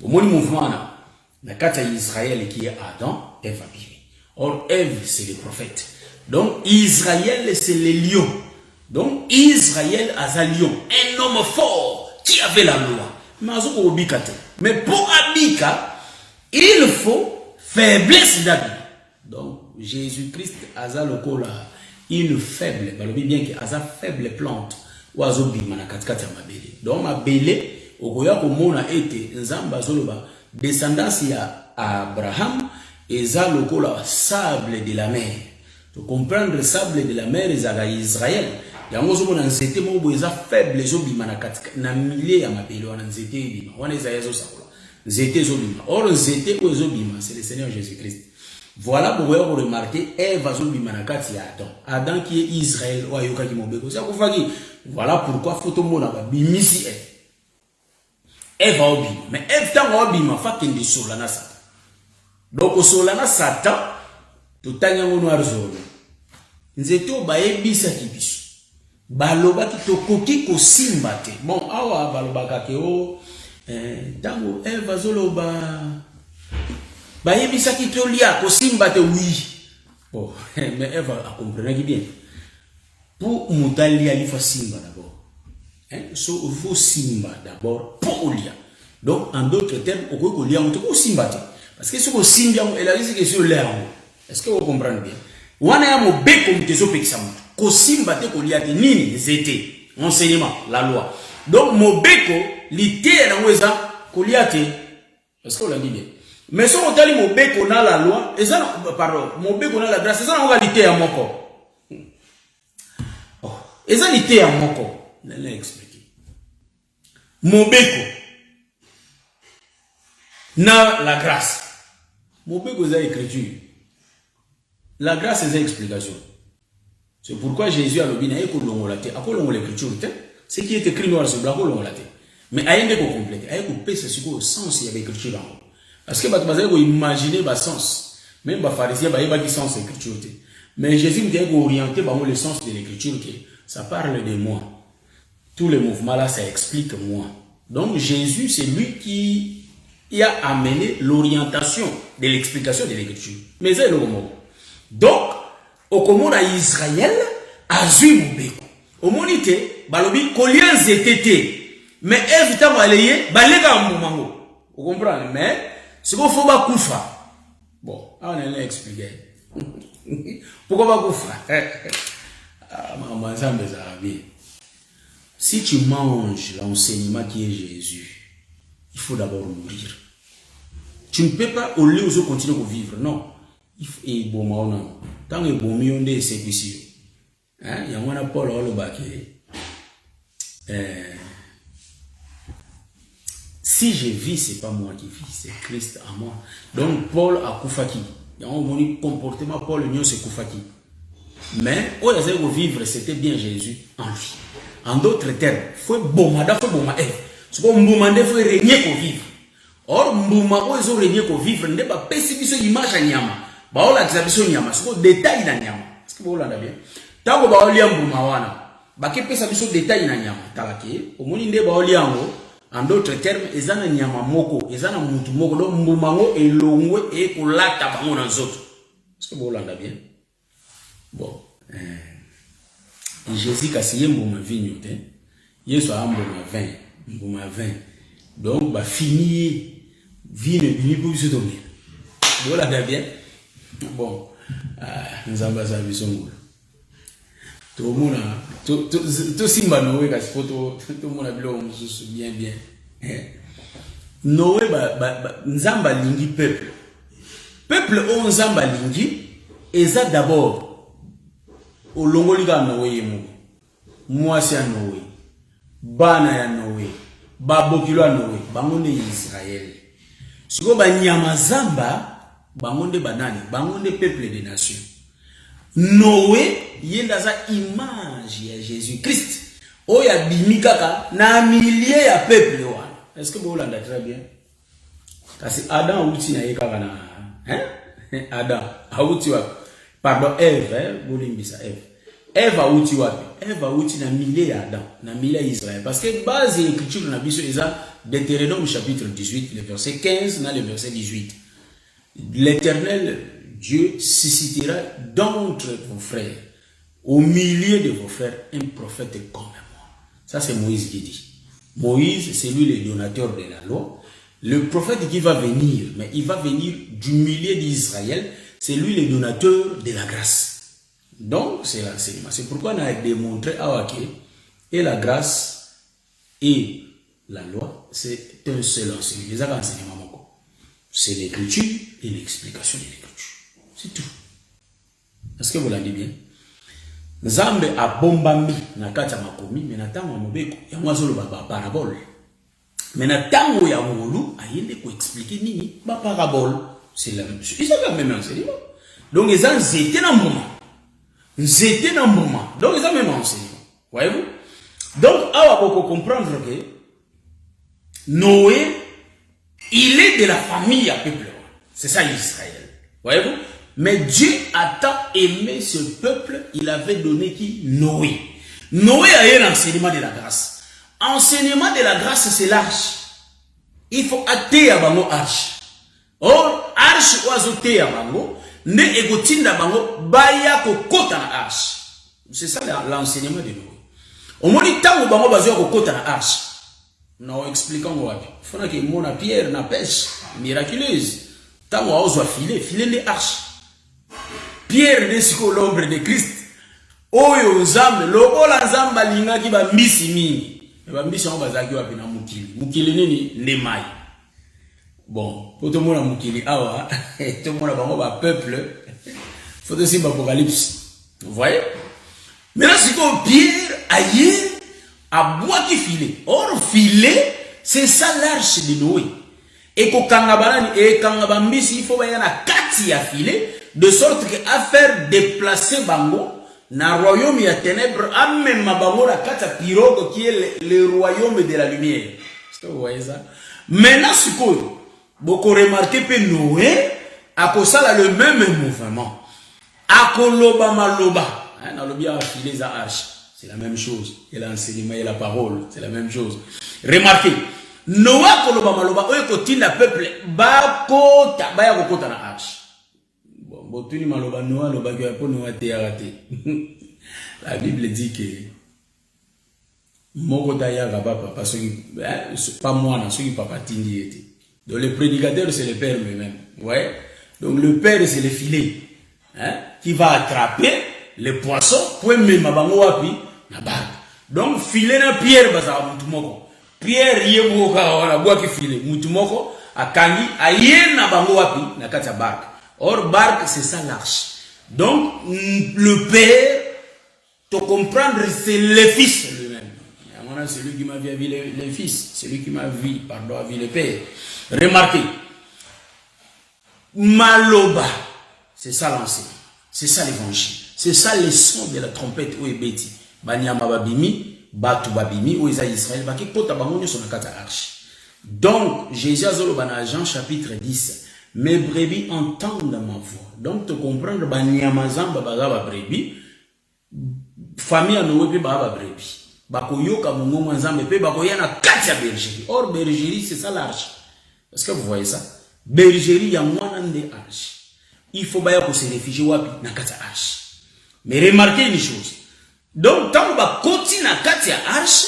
Au moins mouvement là, la carte Israël qui est Adam, Ève a bien. Or Ève c'est le prophète. Donc Israël c'est le lion. Donc Israël a un lion, un homme fort qui avait la loi. Mais pour Abika, il faut faiblesse d'Abika. Donc Jésus-Christ a le cola. Une faible, bien que asa faible plante, oiseau bima na katikati ya mabele. Donc mabele, okoya komona ete nzamba zoloba descendance ya Abraham eza lokola sable de la mer. To comprendre sable de la mer ezaka Israël. Yango zomona nzete mo eza faible zo bima na katikati na milieu ya mabele wana nzete bima. Wana eza yezo sakola. Zété zobima. Or, zété ou zobima, c'est le Seigneur Jésus-Christ. Voilà pourquoi vous remarquez, Ève a zobima na kati ya Adam. Adam qui est Israël, ou ayoka ki mobeko. Voilà pourquoi photo mona ba bimisi Ève. Ève a obima. Mais Ève tant a obima, fa kende solana Satan. Donc, au solana Satan, tout tanya noir zolo. Nzeto ba ebisa kibiso. Baloba ki tokoki ko simbate. Bon, awa baloba kake o tango Ève zoloba ba ebisa ki tolia ko simbate oui. Bon, mais Ève a compris bien. Pour mutalia il faut simba d'abord. So il faut simba d'abord pour olia. Donc en d'autres termes, au ko lia on to simbate. Parce que ce ko simbia elle a dit que sur l'air. Est-ce que vous comprenez bien? Wana ya mo be comme te so pekisama. Ko simbate ko lia te nini zete. Enseignement, la loi. Donc mo beko lité na weza ko lia te. Est-ce que vous l'avez bien? Mais si on tali mo beko na la loi, et ça pardon, mo beko na la grâce, c'est ça na lité à mon corps. Et ça lité à mon corps. Je vais expliquer. Mo beko na la grâce. Mo beko za écriture. La grâce c'est une explication. C'est pourquoi Jésus a dit ce qui est écrit noir sur blanc, mais il y a un compléter, il y a un sens, il y a écriture. Parce que vous imaginez le sens. Même les pharisiens, il y a un sens de l'écriture. Mais Jésus me dit orienter le sens de l'écriture. Ça parle de moi. Tous les mouvements là, ça explique moi. Donc Jésus, c'est lui qui a amené l'orientation de l'explication de l'écriture. Mais c'est le mot. Donc, au Komona Israël, a zui mobeko. Au monité, balobi, kolien zétété. Mais évidemment, balega moumango. Vous comprenez? Mais, c'est qu'il faut pas koufa. Bon, on a expliqué. Pourquoi pas koufa? Si tu manges l'enseignement qui est Jésus, il faut d'abord mourir. Tu ne peux pas, au lieu où continuer à vivre, non. Et bon, non. Tant que bon, on est sécurisé. Il y a un Paul si je vis, c'est pas moi qui vis, c'est Christ à moi. Donc Paul a koufaki. Il y a un comportement Paul l'union c'est koufaki. Mais au lieu de vivre, c'était bien Jésus en lui. En d'autres termes, faut bomada, faut bomada. Ce qu'on bomande, faut régner pour vivre. Or mbuma ils ont régné pour vivre. N'est pas pessimisme image à nyama. Bah la exhibition nyama, c'est quoi détail na nyama. Est-ce que vous l'entendez bien? Tango ba oli mbuma wana. Ba ke pesa biso détail na nyama. Talaki, au moni nde ba oli yango. En d'autres termes, ezana nyama moko, ezana mutu moko do mbuma ngo elongwe e kolata bango na nzoto. Est-ce que vous l'entendez bien? Bon, Jésus kasi mbuma vinyo te. Yesu a mbuma vin. Donc ba fini vino bini pour se tomber. Vous l'entendez bien? Bon, nous avons ça vision. Tout le monde tout simba Noé kasi photo tout le monde a bien. Noé nzamba lingi peuple. Peuple on nzamba lingi eza d'abord au longoli ka Noé yemo. Mwasi ya Noé. Bana ya Noé. Babokilo ya Noé. Bangonde Israël. Siko ba nyama zamba bangonde banani, bangonde peuple des nations. Noé, yenda za image ya Jésus-Christ. Oya bimikaka na milliers ya peuple wana. Est-ce que vous l'entendez très bien? Kasi Adam outi na yeka na Adam outi wa pardon Ève, bolimbisa Ève. Ève outi wapi? Ève outi na milliers ya Adam, na milliers Israël parce que base écriture na biso eza Deutéronome chapitre 18, le verset 15 na le verset 18. L'Éternel Dieu suscitera d'entre vos frères, au milieu de vos frères, un prophète comme moi. Ça c'est Moïse qui dit. Moïse, c'est lui le donateur de la loi. Le prophète qui va venir, mais il va venir du milieu d'Israël, c'est lui le donateur de la grâce. Donc, c'est l'enseignement. C'est pourquoi on a démontré à Wake, et la grâce et la loi, c'est un seul enseignement. C'est l'écriture et l'explication de l'écriture. C'est tout. Est-ce que vous l'avez bien? Nzambe a bombami na kati ya makomi, mais natanga mobeko ya mwazolo ba parabole. Maintenant, tango ya molu, ayende ko expliquer nini, ba parabole. C'est la même chose. Ils ont même enseignement. Donc, ils ont zété dans le moment. Zété dans le moment. Donc, ils ont même enseignement. Voyez-vous? Donc, on va comprendre que Noé, il est de la famille à peuple. C'est ça Israël. Voyez-vous? Mais Dieu a tant aimé ce peuple, il avait donné qui? Noé. Noé a eu l'enseignement de la grâce. Enseignement de la grâce, c'est l'arche. Il faut athée à bango arche. Or, arche oiseau té à bango, ne egotinda bango, baya kokota na arche. C'est ça l'enseignement de Noé. Au moins, il tango bango bazio kokota na arche. Non, expliquons moi. Il faut que mon pierre na pêche miraculeuse. Tango a ozo filer les arches. Pierre de siko l'ombre de Christ. Oyo nzambe lokola nzambe alingaki ba mbisi mingi. Ba mbisi on bazaki wapi na mukili. Mukili nini ndemai. Bon, pour tout le monde mukili awa, tout le monde bango ba peuple. Faut aussi l'Apocalypse. Vous voyez? Maintenant c'est que Pierre aïe a bois qui filet. Or filet, c'est ça l'arche de Noé. Et ko kangabana et kangabambisi il faut ba yana kati ya filet de sorte que à faire déplacer bango na royaume ya ténèbres amène ma bango la kata pirogue qui est le royaume de la lumière. Est-ce que vous voyez ça? Maintenant ce que beaucoup remarqué que Noé a causé le même mouvement. A koloba maloba, hein, na lobi a filer za arche. C'est la même chose. Et l'enseignement et la parole, c'est la même chose. Remarquez, Noah koloba maloba oyo kotinda peuple ba kota ba ya kokota na arche. Bon, botuni maloba Noah loba ke po Noah te arate. La Bible dit que moko daya papa parce que pas moi na ceux qui papa tindi était. Donc le prédicateur c'est le père lui-même. Ouais. Donc le père c'est le filet. Hein, qui va attraper les poissons pour même mabango wapi na barque. Donc filet na pierre baza mutu moko. Pierre yemo ka wala bois qui filet mutu moko akangi aye na bango wapi na kati ya barque. Or barque c'est ça l'arche. Donc le père te comprendre c'est le fils lui-même. C'est lui qui m'a vu le fils, c'est lui qui m'a vu, pardon, vu le père. Remarquez, Maloba, c'est ça l'enseignement, c'est ça l'évangile, c'est ça le son de la trompette où est Betty. Banyama babimi, Batu babimi, où est Israël, baki pota bangonyo sur la carte arche. Donc, Jésus a zolo bana Jean chapitre 10, mes brebis entendent ma voix. Donc, te comprendre, banyama zamba bazaba brebis, famille à Noé, baba brebis. Bakoyoka mungo nzambe pe bakoyana kati ya bergerie. Or bergerie c'est ça l'arche. Est-ce que vous voyez ça? Bergerie ya mwana nde arche. Il faut baya ko se réfugier wapi na kati ya arche. Mais remarquez une chose. Donc tant ba koti na kati ya arche,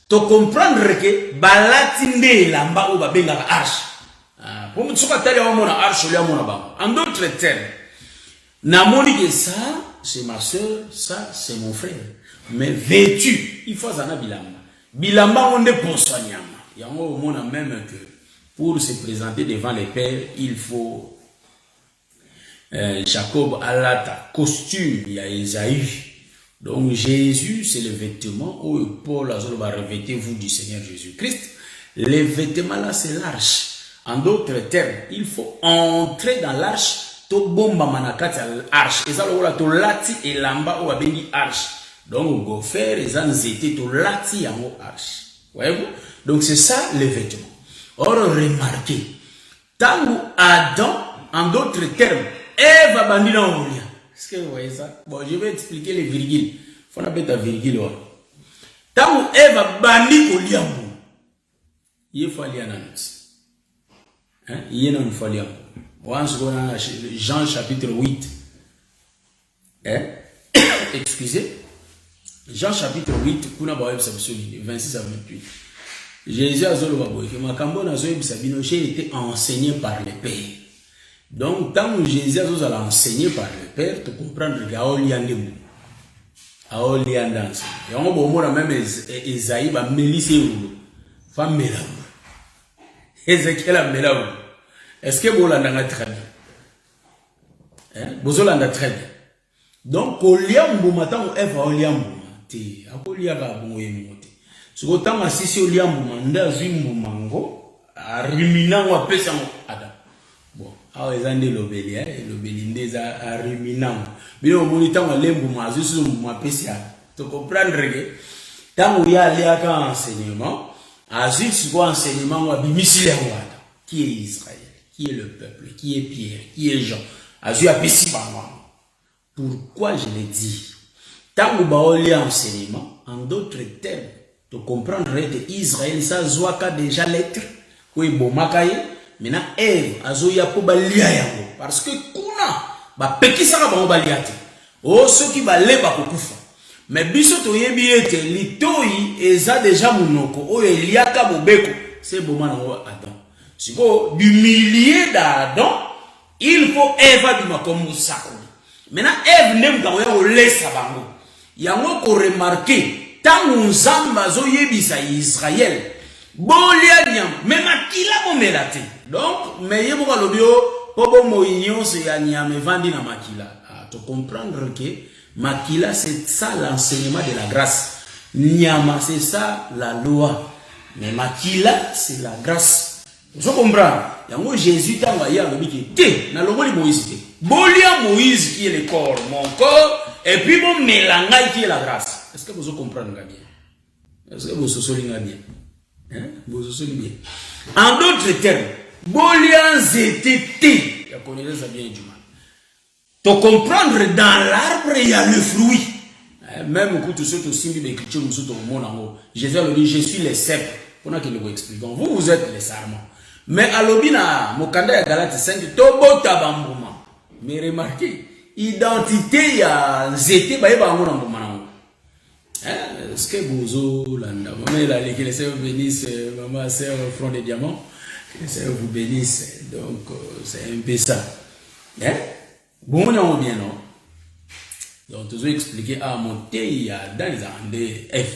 to comprendre que balati nde lamba o ba benga arche. Ah, pour mutsuka tali wa mona arche le mona ba. En d'autres termes, na moni que ça, c'est ma soeur, ça c'est mon frère. Mais vêtu, il faut zana bilamba. Bilamba on est pour soigner. Il y a un moment même que pour se présenter devant les pères, il faut Jacob alata costume, il y a Esaü. Donc Jésus, c'est le vêtement où Paul va revêtez-vous du Seigneur Jésus-Christ. Les vêtements là, c'est l'arche. En d'autres termes, il faut entrer dans l'arche. To bomba manakati l'arche. Et ça le to lati et lamba ou abengi arche. Donc, go faire les anzétés to lati yango arche. Voyez-vous? Donc, c'est ça le vêtement. Or, remarquez, tango Adam, en d'autres termes, Ève a bandi dans le lien. Est-ce que vous voyez ça? Bon, je vais expliquer les virgules. Faut appeler ta virgule. Tango Ève a bandi au lien. Il faut aller en annonce. Hein? Il y a une folie. Jean chapitre 8. Hein? Excusez. Jean chapitre 8, kuna ba websa bisoli 26 à 28. Jésus a zolo ba boy que makambo na zo yebisa bino été enseigné par le Père. Donc tant que Jésus a zo enseigné par le Père, tu comprendre que aoli andemu. Aoli andance. Et on bo mona même Esaïe ba melise ulo. Fa mela. Ézéchiel a mela. Est-ce que vous l'avez très bien? Hein? Vous l'avez très bien. Donc, au liambo matin, Eva au liambo. Ce que tant assisté au liambo manda zimbo mango, ruminant ou pesa mo ada. Bon, ah les ande lobeli ndeza ruminant. Mais au monitant on lembo ma zusu mo pesa. Tu comprendre que tant où y a liaka enseignement, azul c'est quoi enseignement ou bimisi wada. Qui est Israël? Qui est le peuple? Qui est Pierre? Qui est Jean? Azul a pesi par moi. Pourquoi je l'ai dit? Tant où baoli enseignement, en d'autres termes, tu comprendrais que Israël, ça zoaka déjà l'être. Oui, bon, makaye. Maintenant, Ève, azoya po balia yango. Parce que kuna, ba peki saka ba baliate. Oh, ceux qui ba leba kokufa. Mais biso to yebi ete, litoi, eza déjà monoko. Oh, eliaka bobeko. C'est bon, man, Adam. Si vous, du millier d'Adam, il faut Ève bima comme ça. Maintenant, Ève n'aime pas au laisse bango. Yango ko remarqué, tant Nzamba zo yebisa Israël, bolia nyam, mais makila bomelate. Donc, mais yebo kalobio, pobo moignon se ya nyame vandi na makila. Ah, tu comprendre que makila c'est ça l'enseignement de la grâce. Nyama c'est ça la loi. Mais makila c'est la grâce. Vous comprenez? Yango Jésus t'a envoyé à l'obéi qui te, na loboli Moïse te. Bolia Moïse qui est le corps, mon corps, et puis mon mélange qui est la grâce. Est-ce que vous comprenez bien? Est-ce que vous sosolez bien? Hein? Vous sosolez bien. En d'autres termes, bolia zétété. Vous connaissez ça bien du mal. Tu comprendre dans l'arbre il y a le fruit. Même quand tu sautes au simbi d'écriture, nous sommes au monde en haut. Jésus a dit, je suis les cèpes. On a que nous expliquons. Vous êtes les sarments. Mais à l'obina, Mokanda ya Galate 5, tobo tabambuma. Mais remarquez, identité ya zété ba yeba ngona mbuma nango. Est-ce que vous landa maman la que les sœurs bénissent maman sœur front des diamants, que les sœurs vous bénissent. Donc c'est un peu ça. Bon on bien non. Donc tu veux expliquer à monter il y a dans les andes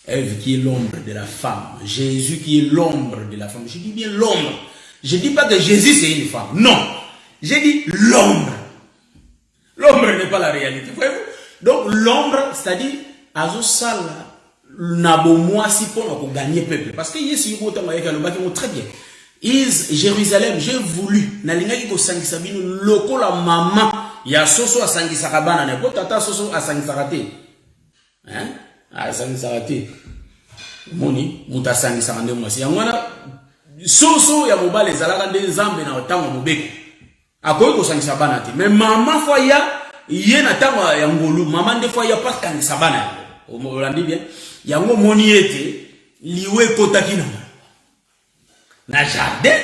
Ève qui est l'ombre de la femme. Jésus qui est l'ombre de la femme. Je dis bien l'ombre. Je ne dis pas que Jésus c'est une femme. Non. J'ai dit l'ombre. L'ombre n'est pas la réalité. Voyez-vous? Donc l'ombre, c'est-à-dire, azosala nabo moi si pour gagner peuple. Parce que ici, très bien. Jérusalem, j'ai voulu. Nalingaki ko sangisa bino loko la maman. Ya soso a sangisa kabana. Ne ko tata soso a sangisa kate. Hein? A sangisa kate. Moni, muta sangisa kande mwasi. Yangwana soso ya mobile zalaka nde nzambe na otango mobeko. Akoyi ko sangisa bana te. Mais maman fois ya yé na tango ya ngolu, maman de fois ya pas sangisa bana. O landi bien. Yango moni ete liwe kotaki na jardin.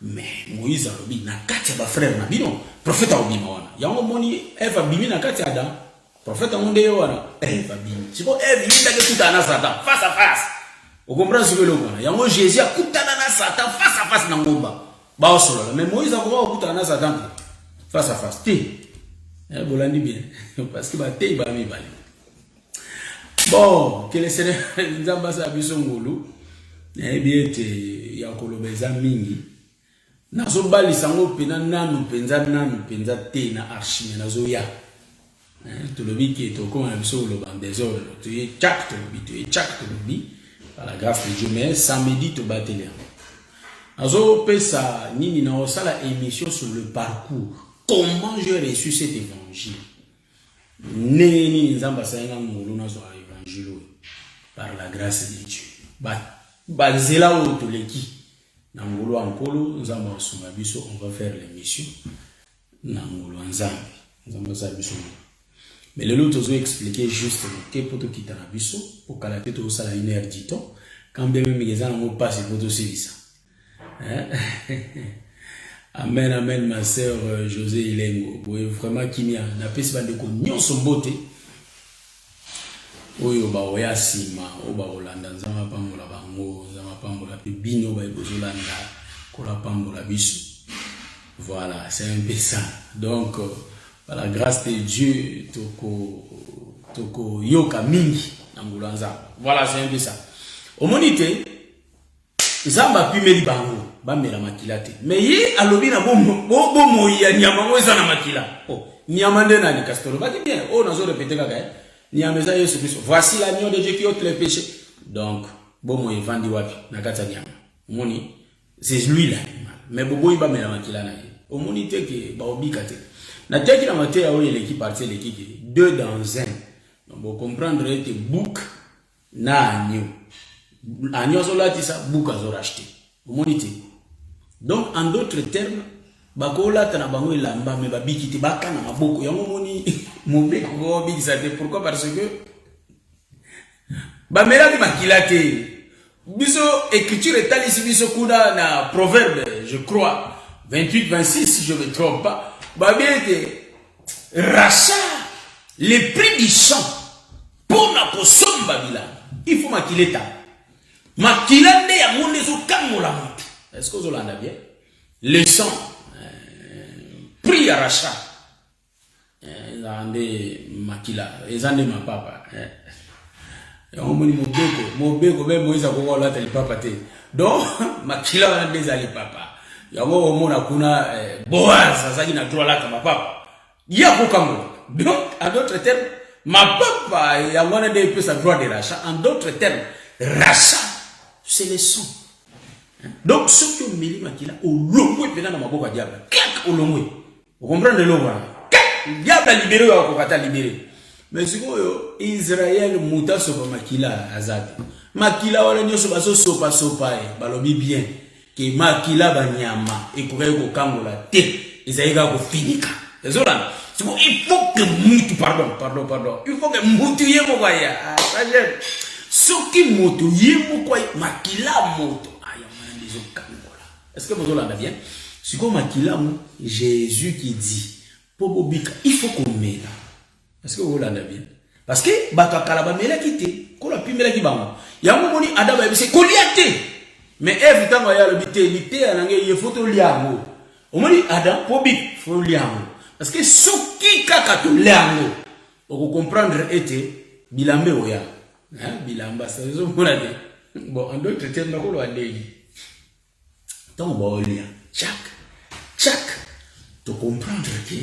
Mais Moïse a dit na kati ba frère na bino, prophète a obima wana. Yango moni Eva bimi na kati Adam. Prophète a onde wana, Eva bimi. Siko Eva yinda ke tuta na Satan face à face. Vous comprenez ce que le wana? Yango Jésus a kutana na Satan face à face na ngomba. Ba osolo. Mais Moïse a ko kutana na Satan face à face. Ti. Bolandi bien parce que ba te ba mi bali. Bon, que les Seigneur nzamba sa biso ngolu. Bien te ya kolobeza mingi. Nazo bali sango pena nanu penza te na archime nazo ya. To lobi ki to ko na biso lo ban désordre. Tu es chak to lobi par la grâce de Dieu mais samedi to batelier. Nazo pesa nini na osala émission sur le parcours. Comment j'ai reçu cet évangile? Neni nzamba sayenga ngulu nazo évangile par la grâce de Dieu. Bazela o toleki. Nangolo ankolo nzamba osunga biso, on va faire l'émission nangolo nzambe nzamba sa biso. Mais le lot ozo expliquer juste que pour to kitana biso pour kalaté to sala 1h du temps quand bien même les gens n'ont pas c'est pour to ça. Amen amen ma sœur José Ilengo. Oui vraiment kimia na pesi bande ko nyonso mbote. Oyo ba oya sima oba olanda nzama pambola bango nzama pambola pe bino ba ebozolanda kola pambola biso. Voilà, c'est un peu ça. Donc par la grâce de Dieu toko yoka mingi ngula nzamba. Voilà, c'est un peu ça. Omonite nzamba pimeli bango ba mela makila te. Mais yi alobi na bo moya nyama ngweza na makila. Oh, nyama ndena ni kastolo ba bien. Oh nazo répéter kaka. Voici l'agneau de Dieu qui ôte les péchés. Donc, bon, moi, il vend du wapi, na kata nyama. Moni, c'est lui l'animal. Mais bobo, il va me la makila na ye. Au moni, te ke, ba obi kate. Na te ki la mate ya oye l'équipe partie l'équipe, 2 dans 1. Donc, vous comprendrez que bouk na agneau. Agneau zola tisa, bouk a zo racheté. Au moni te. Donc, en d'autres termes, bakola tana bango ilamba me babiki te baka na maboko yango moni mobe ko biki sa te. Pourquoi? Parce que ba mera di makila te biso écriture etali ici biso kuna na proverbe je crois 28-26 si je me trompe pas ba bien que rachat le prix du sang pour na kosomba bila il faut makileta makila nde ya monde zo kangola moto. Est-ce que vous l'entendez bien? Le sang prix à rachat. Ezande makila, ezande ma papa. Yango moni mobeko be moiza ko wala tali papa te. Donc makila wana bezali papa. Yango omona kuna Boaz azaki na droit la ma papa. Ya ko kango. Donc en d'autres termes, ma papa yango wana de peut sa droit de rachat. En d'autres termes, rachat c'est le sang. Donc ce que meli makila au longwe pena na maboko diable. Au longwe. Vous comprenez le longwe? Diable a libéré ou a libéré. Mais si vous Israël muta sopa makila azati. Makila wala nyoso baso sopa balobi bien que makila banyama et koka ko kangola te ezaïga ko finika. Désolé. Il faut que mutu pardon. Il faut que mutu yemo kwa ya. Ce qui mutu yemo kwa makila moto. Est-ce que vous l'entendez bien? C'est comme Jésus qui dit, il faut qu'on mette. Est-ce que vous l'entendez bien? Parce que, Adam a dit, mais Ève, tant il faut que liamo. On dit Adam, faut liamo. Parce que ce qui kakato liamo, on comprendre était bilambe oya. Bilamba, ça veut dire, bon, en d'autres termes, on va dire. Donc, on va lire chaque, tu comprendre que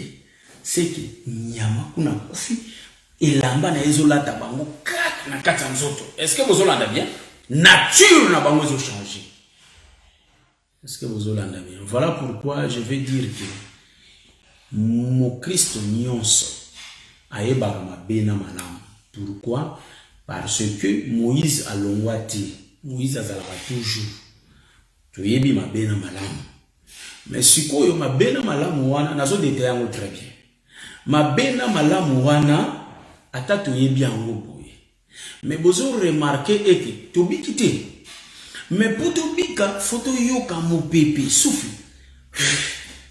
c'est que nyama kuna kufi elamba na ezola tabango kak na kata nzoto. Est-ce que vous entendez bien? Nature na bango zo changer. Est-ce que vous entendez bien? Voilà pourquoi je vais dire que mon Christ nyonso ayeba mabena malamu. Pourquoi? Parce que Moïse a longwati. Moïse a zalaka toujours. Tu yebi mabena malamu. Mais sikoyo mabena malamu wana nazo détailler très bien. Mabena malamu wana ata tu yebi yango boye. Mais bozo remarquer que to bikite. Mais pour to bika photo yoka mo pepe souffle.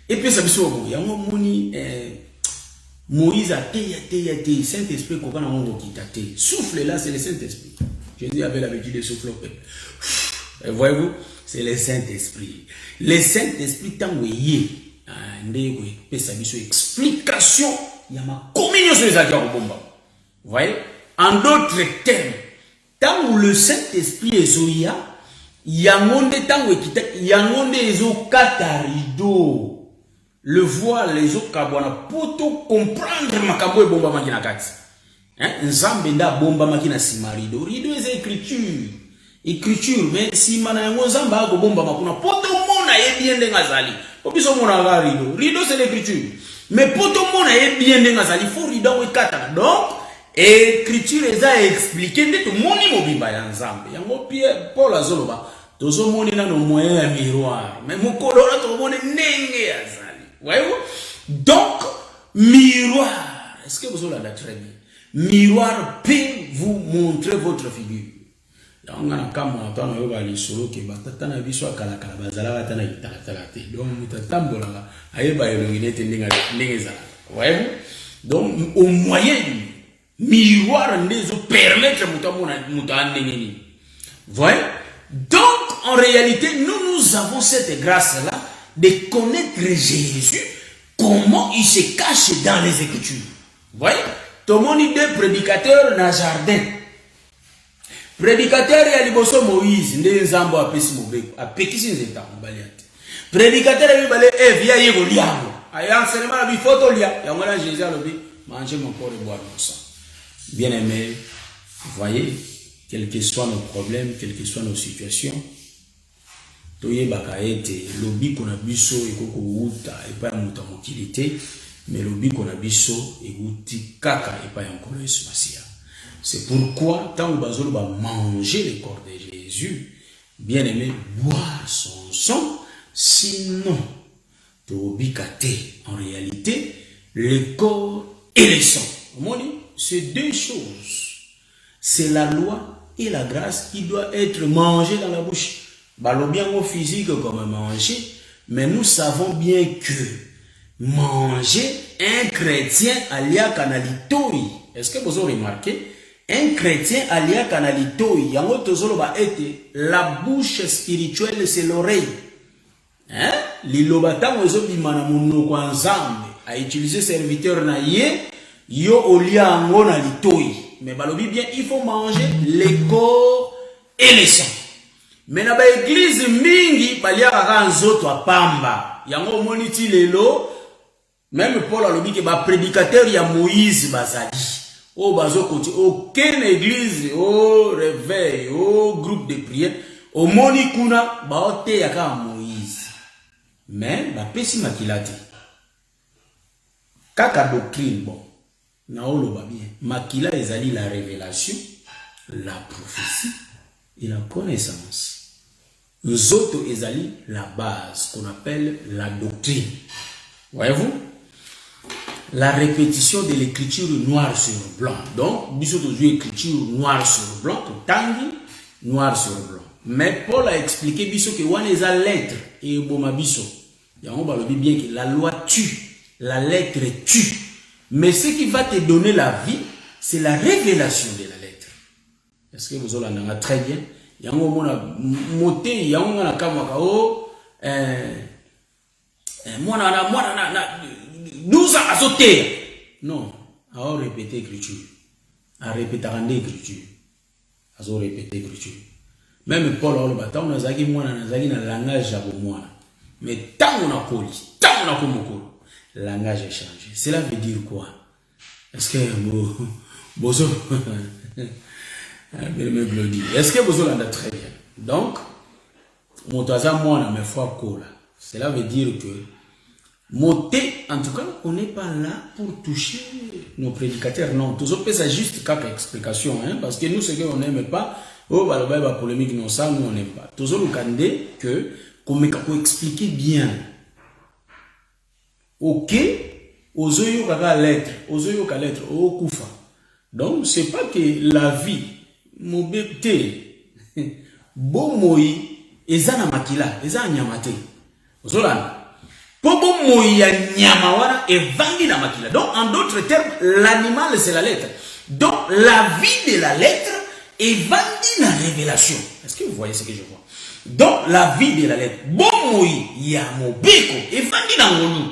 Et puis ça biso boye yango moni Moïse a te Saint-Esprit ko kana ngo kitate. Souffle là c'est le Saint-Esprit. Jésus avait l'habitude de souffler au peuple. Voyez-vous? C'est le Saint-Esprit. Le Saint-Esprit, tant que y est, explication, il y a ma communion sur les accords. Vous voyez? En d'autres termes, tant que le Saint-Esprit est zoya, il y a un monde tant que il y a un monde ezo katarido. Le voile les autres kabwana pour tout comprendre ma kabo e bomba makina kati. Nzambe nda bomba makina simarido. Rido est écriture mais si mana yango zamba ko bomba makuna poto mona ye bien ndenga zali obiso mona ga rido c'est l'écriture mais poto mona ye bien ndenga zali faut rido we kata donc écriture eza expliquer nde to moni mobimba ya nzambe yango Pierre Paul azoloba tozo moni na no moyen ya miroir mais mokolo na to moni ndenge ya zali voyez-vous donc miroir est-ce que vous l'avez très bien miroir peut vous montrer votre figure. Donc, on a comme on a eu solo que batana biso akala kala bazala batana itakatala te. Donc, mutatambola ayeba elongine tendinga ndengeza. Voyez-vous? Donc, au moyen du miroir ndezo permettre mutamona ndengeni. Voyez? Donc, en réalité, nous avons cette grâce-là de connaître Jésus, comment il se cache dans les Écritures. Voyez? Tout le monde est prédicateur dans le jardin. Prédicateur ya liboso Moïse nde nzambo apesi mobeko apekisi nzeta mbaliate prédicateur ya bale via yego liamo aya enseignement bi photo lia ya ngona Jésus alobi manger mon corps et boire mon sang. Bien aimé, voyez quels que soient nos problèmes, quelles que soient nos situations, toye bakaete, lobby qu'on a biso et koko uta et pas muta mokilité, mais lobby qu'on a biso et uti kaka et pas encore le spacia. C'est pourquoi tant que va manger le corps de Jésus, bien aimé, boire son sang, sinon tobi kate en réalité le corps et le sang. C'est deux choses. C'est la loi et la grâce qui doit être mangée dans la bouche. Bien au physique comme manger, mais nous savons bien que manger, un chrétien alia canalitoi. Est-ce que vous avez remarqué? Un chrétien alia canalitoi. Yango tozolo ba ete la bouche spirituelle c'est l'oreille. Hein? Lilobata mozo bimana monoko nzambe a utiliser serviteur na ye yo olia angona litoi. Mais balobi bien il faut manger le corps et le sang. Mais na ba église mingi balia kaka nzoto apamba. Yango moniti lelo même Paul alobi ke ba prédicateur ya Moïse bazali. O bazo koti aucune église au réveil au groupe de prière au moni kuna ba ote yaka Moïse. Mais ba pesi makilati. Kaka doctrine bon. Na oloba bien. Makila ezali la révélation, la prophétie et la connaissance. Nous autres, ezali la base qu'on appelle la doctrine. Voyez-vous? La répétition de l'écriture noir sur blanc. Donc, nous autres, écriture noir sur blanc, tangi, noir sur blanc. Mais Paul a expliqué que one est la lettre et boma biso. Et on va le dire bien que la loi tue, la lettre tue. Mais ce qui va te donner la vie, c'est la révélation de la lettre. Est-ce que vous en avez très bien? Yango mona moté yango na kamaka o mona na 12 ans azoté. Non, a répéter écriture. A répéter écriture. A répéter écriture. Même Paul on le bata on azaki mona nazaki na langage ya bomwana. Mais tant on a poli, tant on a komoko, langage a changé. Cela veut dire quoi? Est-ce que bozo est-ce que vous l'entendez très bien? Donc, cela veut dire que monter, en tout cas, on n'est pas là pour toucher nos prédicateurs. Non, tout ça, c'est juste quelques explications, hein, parce que nous, ce qu'on n'aime pas, oh, bah, le polémique, non, ça, nous, on n'aime pas. Tout ça, nous, que, comme on expliquer bien. Ok, aux yeux, kaka lettre, aux yeux, kaka lettre, au koufa. Donc, c'est pas que la vie, mobete bomoi ezana makila ezana nyamate ozolana po bomoi ya nyama wana evandi na makila. Donc en d'autres termes l'animal c'est la lettre, donc la vie de la lettre evandi na révélation. Est-ce que vous voyez ce que je vois? Donc la vie de la lettre bomoi ya mobeko evandi na ngolu.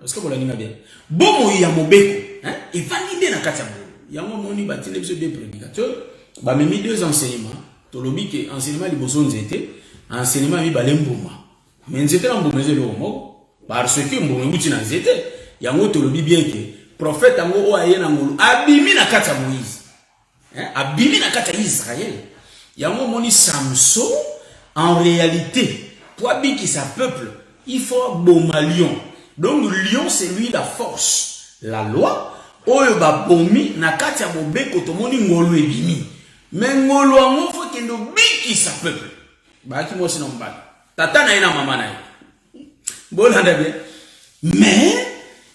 Est-ce que vous l'avez bien? Bomoi ya mobeko hein evandi na kati ya ngolu. Yango moni batile biso des prédicateurs. Bah, mais 2 enseignements. Tolobi que enseignement liboso nzete, enseignement mi balembuma. Mais nzete na mbuma zelo mo parce que mbuma buti na nzete. Yango tolobi bien que prophète ango o aye na ngolu abimi na kata Moïse. Hein? Abimi na kata Israël. Yango moni Samson en réalité pour habiter sa peuple, il faut boma lion. Donc lion c'est lui la force, la loi. Oyo ba bomi na kati ya mobeko tomoni ngolu ebimi. Mais ngolo ango faut que ndo biki sa peuple. Ba ki mo sino mbala. Tata na ina mama na ye. Bola ndabe. Mais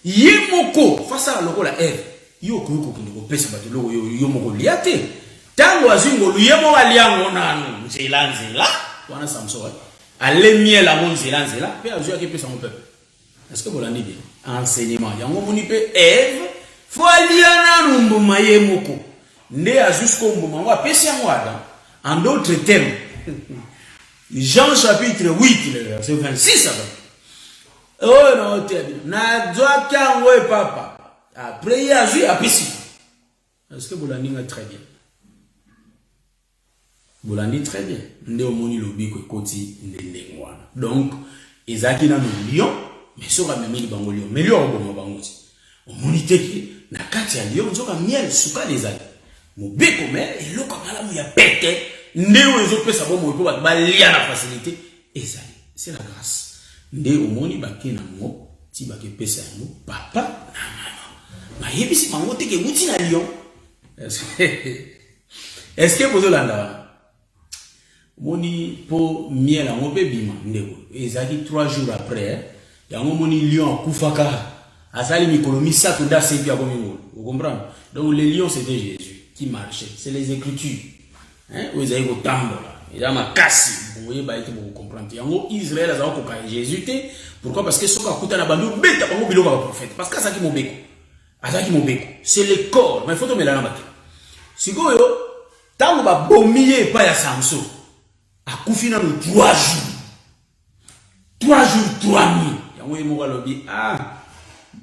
yemoko face à lokola Eve. Yo ko ko pesa bato lo yo moko liate. Tango azingo luyemo aliango nanu nzela. Wana Samson. Ale miel la mon nzela. Pe azu ki pesa mon peuple. Est-ce que vous l'entendez bien? Enseignement. Yango moni pe Eve faut aliana numbuma yemoko. Jusqu'au moment où en d'autres termes, Jean chapitre 8, verset 26. Oh non, na doit qu'un papa. Après, il y a vu à Pissi. Est-ce que vous l'avez très bien? Vous l'avez très bien. Ndéomoni lobi koti ndengwana. Donc, ezaki na lion, mais soka memeli bango lion. Mais lion obo bango ti. Omonite ki na kati ya lion zoka miel suka les ali. mobeko mais eloko malamu ya pete nde ozo pesa bon mo ko ba lia na facilité ezali c'est la grâce nde omoni bakena ngo ti bake pesa ngo papa na mama ma yebisi mango te ke muti na lion est-ce que vous l'entendez moni po miel ngo pe bima ndeko ezali 3 jours après yango moni lion kufaka asali mikolo misato da sepi ako mingolo vous comprenez donc les lions c'était Jésus qui marchait c'est les écritures hein vous avez au tambola il y a ma casse vous voyez ba ete vous comprendre yango Israël azako koka Jésus te pourquoi parce que soka kuta na bandu beta bango biloko ba prophète parce que azaki mobeko c'est le corps mais faut to melana baki sikoyo tango ba bomiye pa ya Samson akufi na no 3 jours 3 nuits yango yemo lobi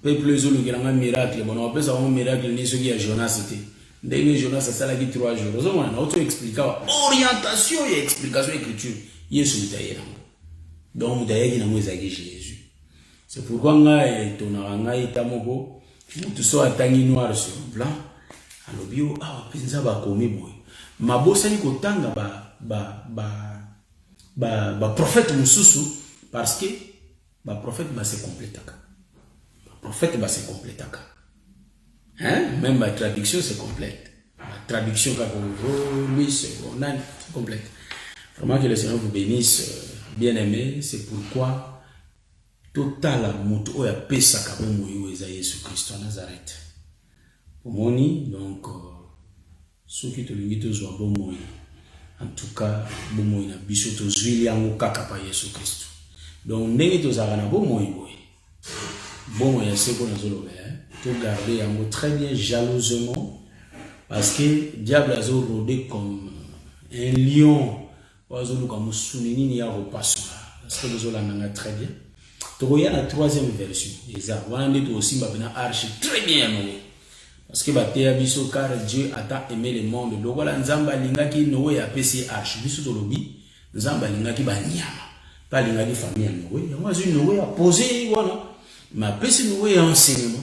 peuple ezolo kelanga miracle bon on appelle ça un miracle ni ce qui a Jonas c'était ndenge Jonas ça la qui 3 jours ozo mona auto expliquer orientation et explication écriture Yesu mutaye donc mutaye na mweza ki Jésus c'est pourquoi nga tonanga itamoko tout so atangi noir sur blanc alobio penza ba komi boy mabosa ni kotanga ba prophète mususu parce que ba prophète ba se complétaka prophète va se compléter. Hein? Même ma traduction se complète. La traduction oui, c'est complète. Vraiment que le Seigneur vous bénisse, bien aimé. C'est pourquoi total moto oya pesa kabomo yo eza Jésus Christ en Nazareth. Pomoni donc ceux qui te limitent aux bomo en tout cas bomo na biso to zwili yango kaka pa Jésus Christ. Donc ndenge to zara na bomo boy. Bon, il y a ce qu'on a tout garder très bien jalousement parce que diable a rodé comme un lion oazolo comme sunini ni a repassé parce que nous allons très bien. Donc il y a la 3e version déjà on a dit aussi maintenant archi très bien Noé parce que batéa biso car Dieu a tant aimé le monde donc voilà nzamba lingaki Noé a pc archi biso to lobi nzamba lingaki ba nyama pas lingaki famille Noé moi je Noé a posé voilà ma pèse nous est enseignement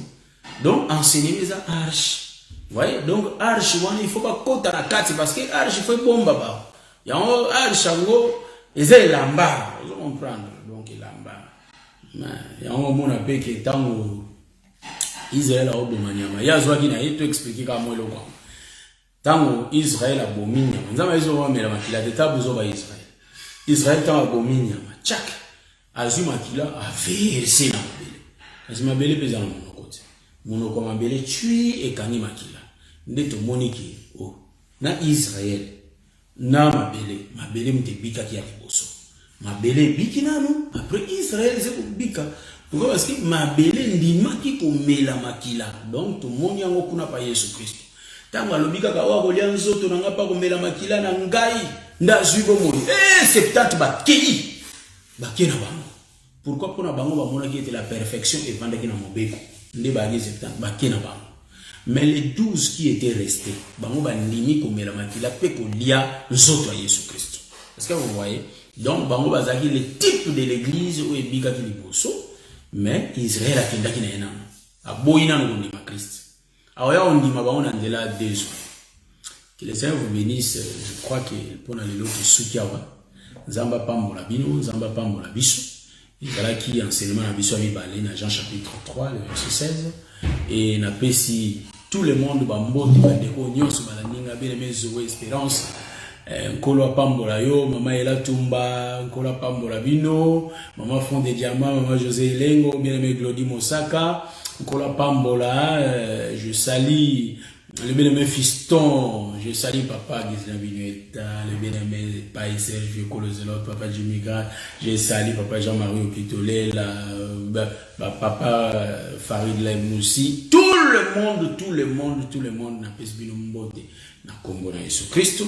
donc enseigner les arches voyez donc arche il faut pas côté la carte parce que arche fait bon baba il y a un arche ngo ezé lamba vous comprendre donc lamba il y a un moment on appelle que tango Israël a obomanyama ya zwaki na yeto expliquer comment le quoi tango Israël a bominya nzama izo wa mela makila de tabuzo ba Israël tango bominya chak azuma kila a versé na kasi mabele peza na monokoti monoko mabele tui ekani makila ndeto moniki na Israël na mabele mutebika ki ya liboso mabele biki nanu après Israël c'est bika pourquoi parce que mabele ndimaki komela makila donc to moni yango kuna pa Yesu Christ tango alobika ka wa kolia nzoto nanga pa komela makila na ngai ndazwi bomoni 70 bakena bango. Pourquoi pour bango ba mona qui était la perfection et vendaki na mobeko nde ba 70 bakena bango mais les 12 qui étaient restés bango ba ndimi komela makila pe ko lia nzoto ya Yesu Christ. Est-ce que vous voyez donc bango bazaki le type de l'église où ebika ki liboso mais Israël akendaki na ena aboyina no ndima Christ aoya ondima bango na ndela deso. Que le Seigneur vous bénisse. Je crois que pour les autres soukiawa nzamba pambola bino nzamba pambola biso. Voilà qui enseignement à Bissau Bibalé dans Jean chapitre 3 le verset 16 et na pesi tout le monde ba mbote ba deko nyonso ba ninga bele mezo espérance nkolo pambola yo mama ela tumba nkolo pambola bino mama fond de diamant mama José Lengo bien aimé Glody Mosaka nkolo pambola je salue le bien-aimé fiston, je salue papa Gisela Binueta, le bien-aimé Païs Serge Colozelot, papa Jimmy Grant, je salue papa Jean-Marie Okitole, papa Farid Laimoussi, tout le monde n'a pas bien mbote na Congo na Jésus Christ.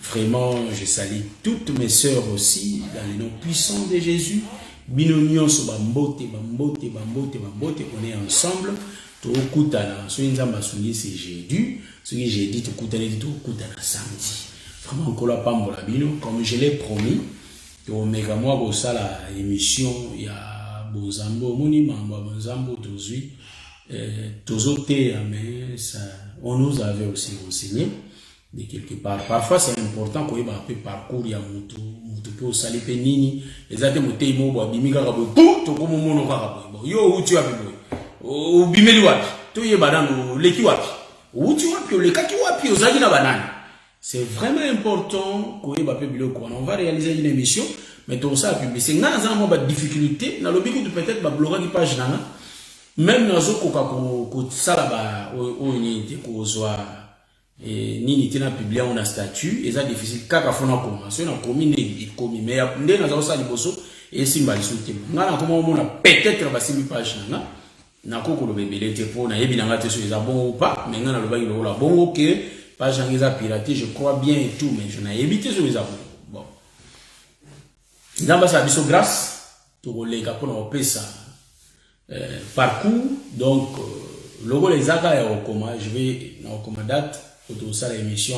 Vraiment, je salue toutes mes sœurs aussi dans le nom puissant de Jésus. Binonion so bambote, on est ensemble. To kutana so nzamba sungi c'est jeudi ce que j'ai dit to kutana to kutana samedi vraiment encore la pambola bino comme je l'ai promis to mega moi bo sala émission ya bozambo moni mamba bozambo tozui tozote mais ça on nous avait aussi enseigné de quelque part. Parfois, c'est important qu'on ait un parcours, il y a mutu po sali pe nini, ezate mutei mo bo bimika ka bo to ko mo no ka bo yo uti wapi bo o bimeli wapi to ye banano leki wapi uti wapi o leka ki wapi ozaki na banana. C'est vraiment important qu'on ait un biloko. On va réaliser une émission, mais tout ça publier. Nga na zama ba difficulté na lobi ko peut-être ba bloquer ki page nana. Même na zo ko ka ko sala ba o ni te ko zwa et nini tina publier on a statut et ça difficile kaka fona koma so na komi ne komi mais nde na zo sa liboso et simba lisuti nga na koma mona peut-être ba simbi page nana na ko lo bebele te po na yebi na ngate so eza bon ou pas mais nga na lo ba lo la bon OK page nanga piraté je crois bien et tout mais je n'ai évité sur les abonnés bon nzamba sa biso grâce to lega pour na pesa parcours donc logo les aka ya okoma je vais na okoma date pour ça l'émission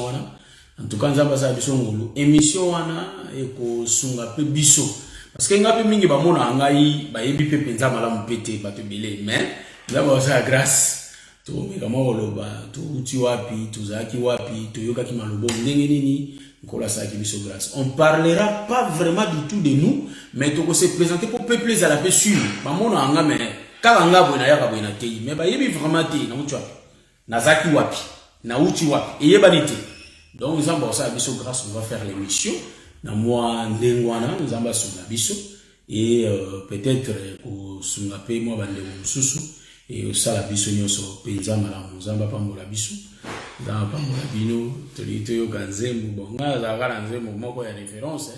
en tout cas nzamba sa biso ngulu émission wana eko sunga pe biso parce que ngapi mingi ba mona ngai ba yebi pe penza malamu pete ba te belé mais nzamba sa grâce to meka moloba to uti wapi to zaki wapi to yoka ki malobo ndenge nini nkola sa ki biso grâce on parlera pas vraiment du tout de nous mais to ko se présenter pour peuple à la paix sur ba mona nga mais kala nga bo na yaka bo na tei mais ba yebi vraiment te na uti wapi na zaki wapi na uti wapi et yebanité donc nous avons ça biso grâce on va faire l'émission na moi ndengwana nous avons sur la biso et peut-être au sunga pe moi bande mususu et au sala biso nyoso penza malamu nous avons pas mola biso nous avons pas mola bino tolito yo ganzembu bonga za gara nzembu moko ya référence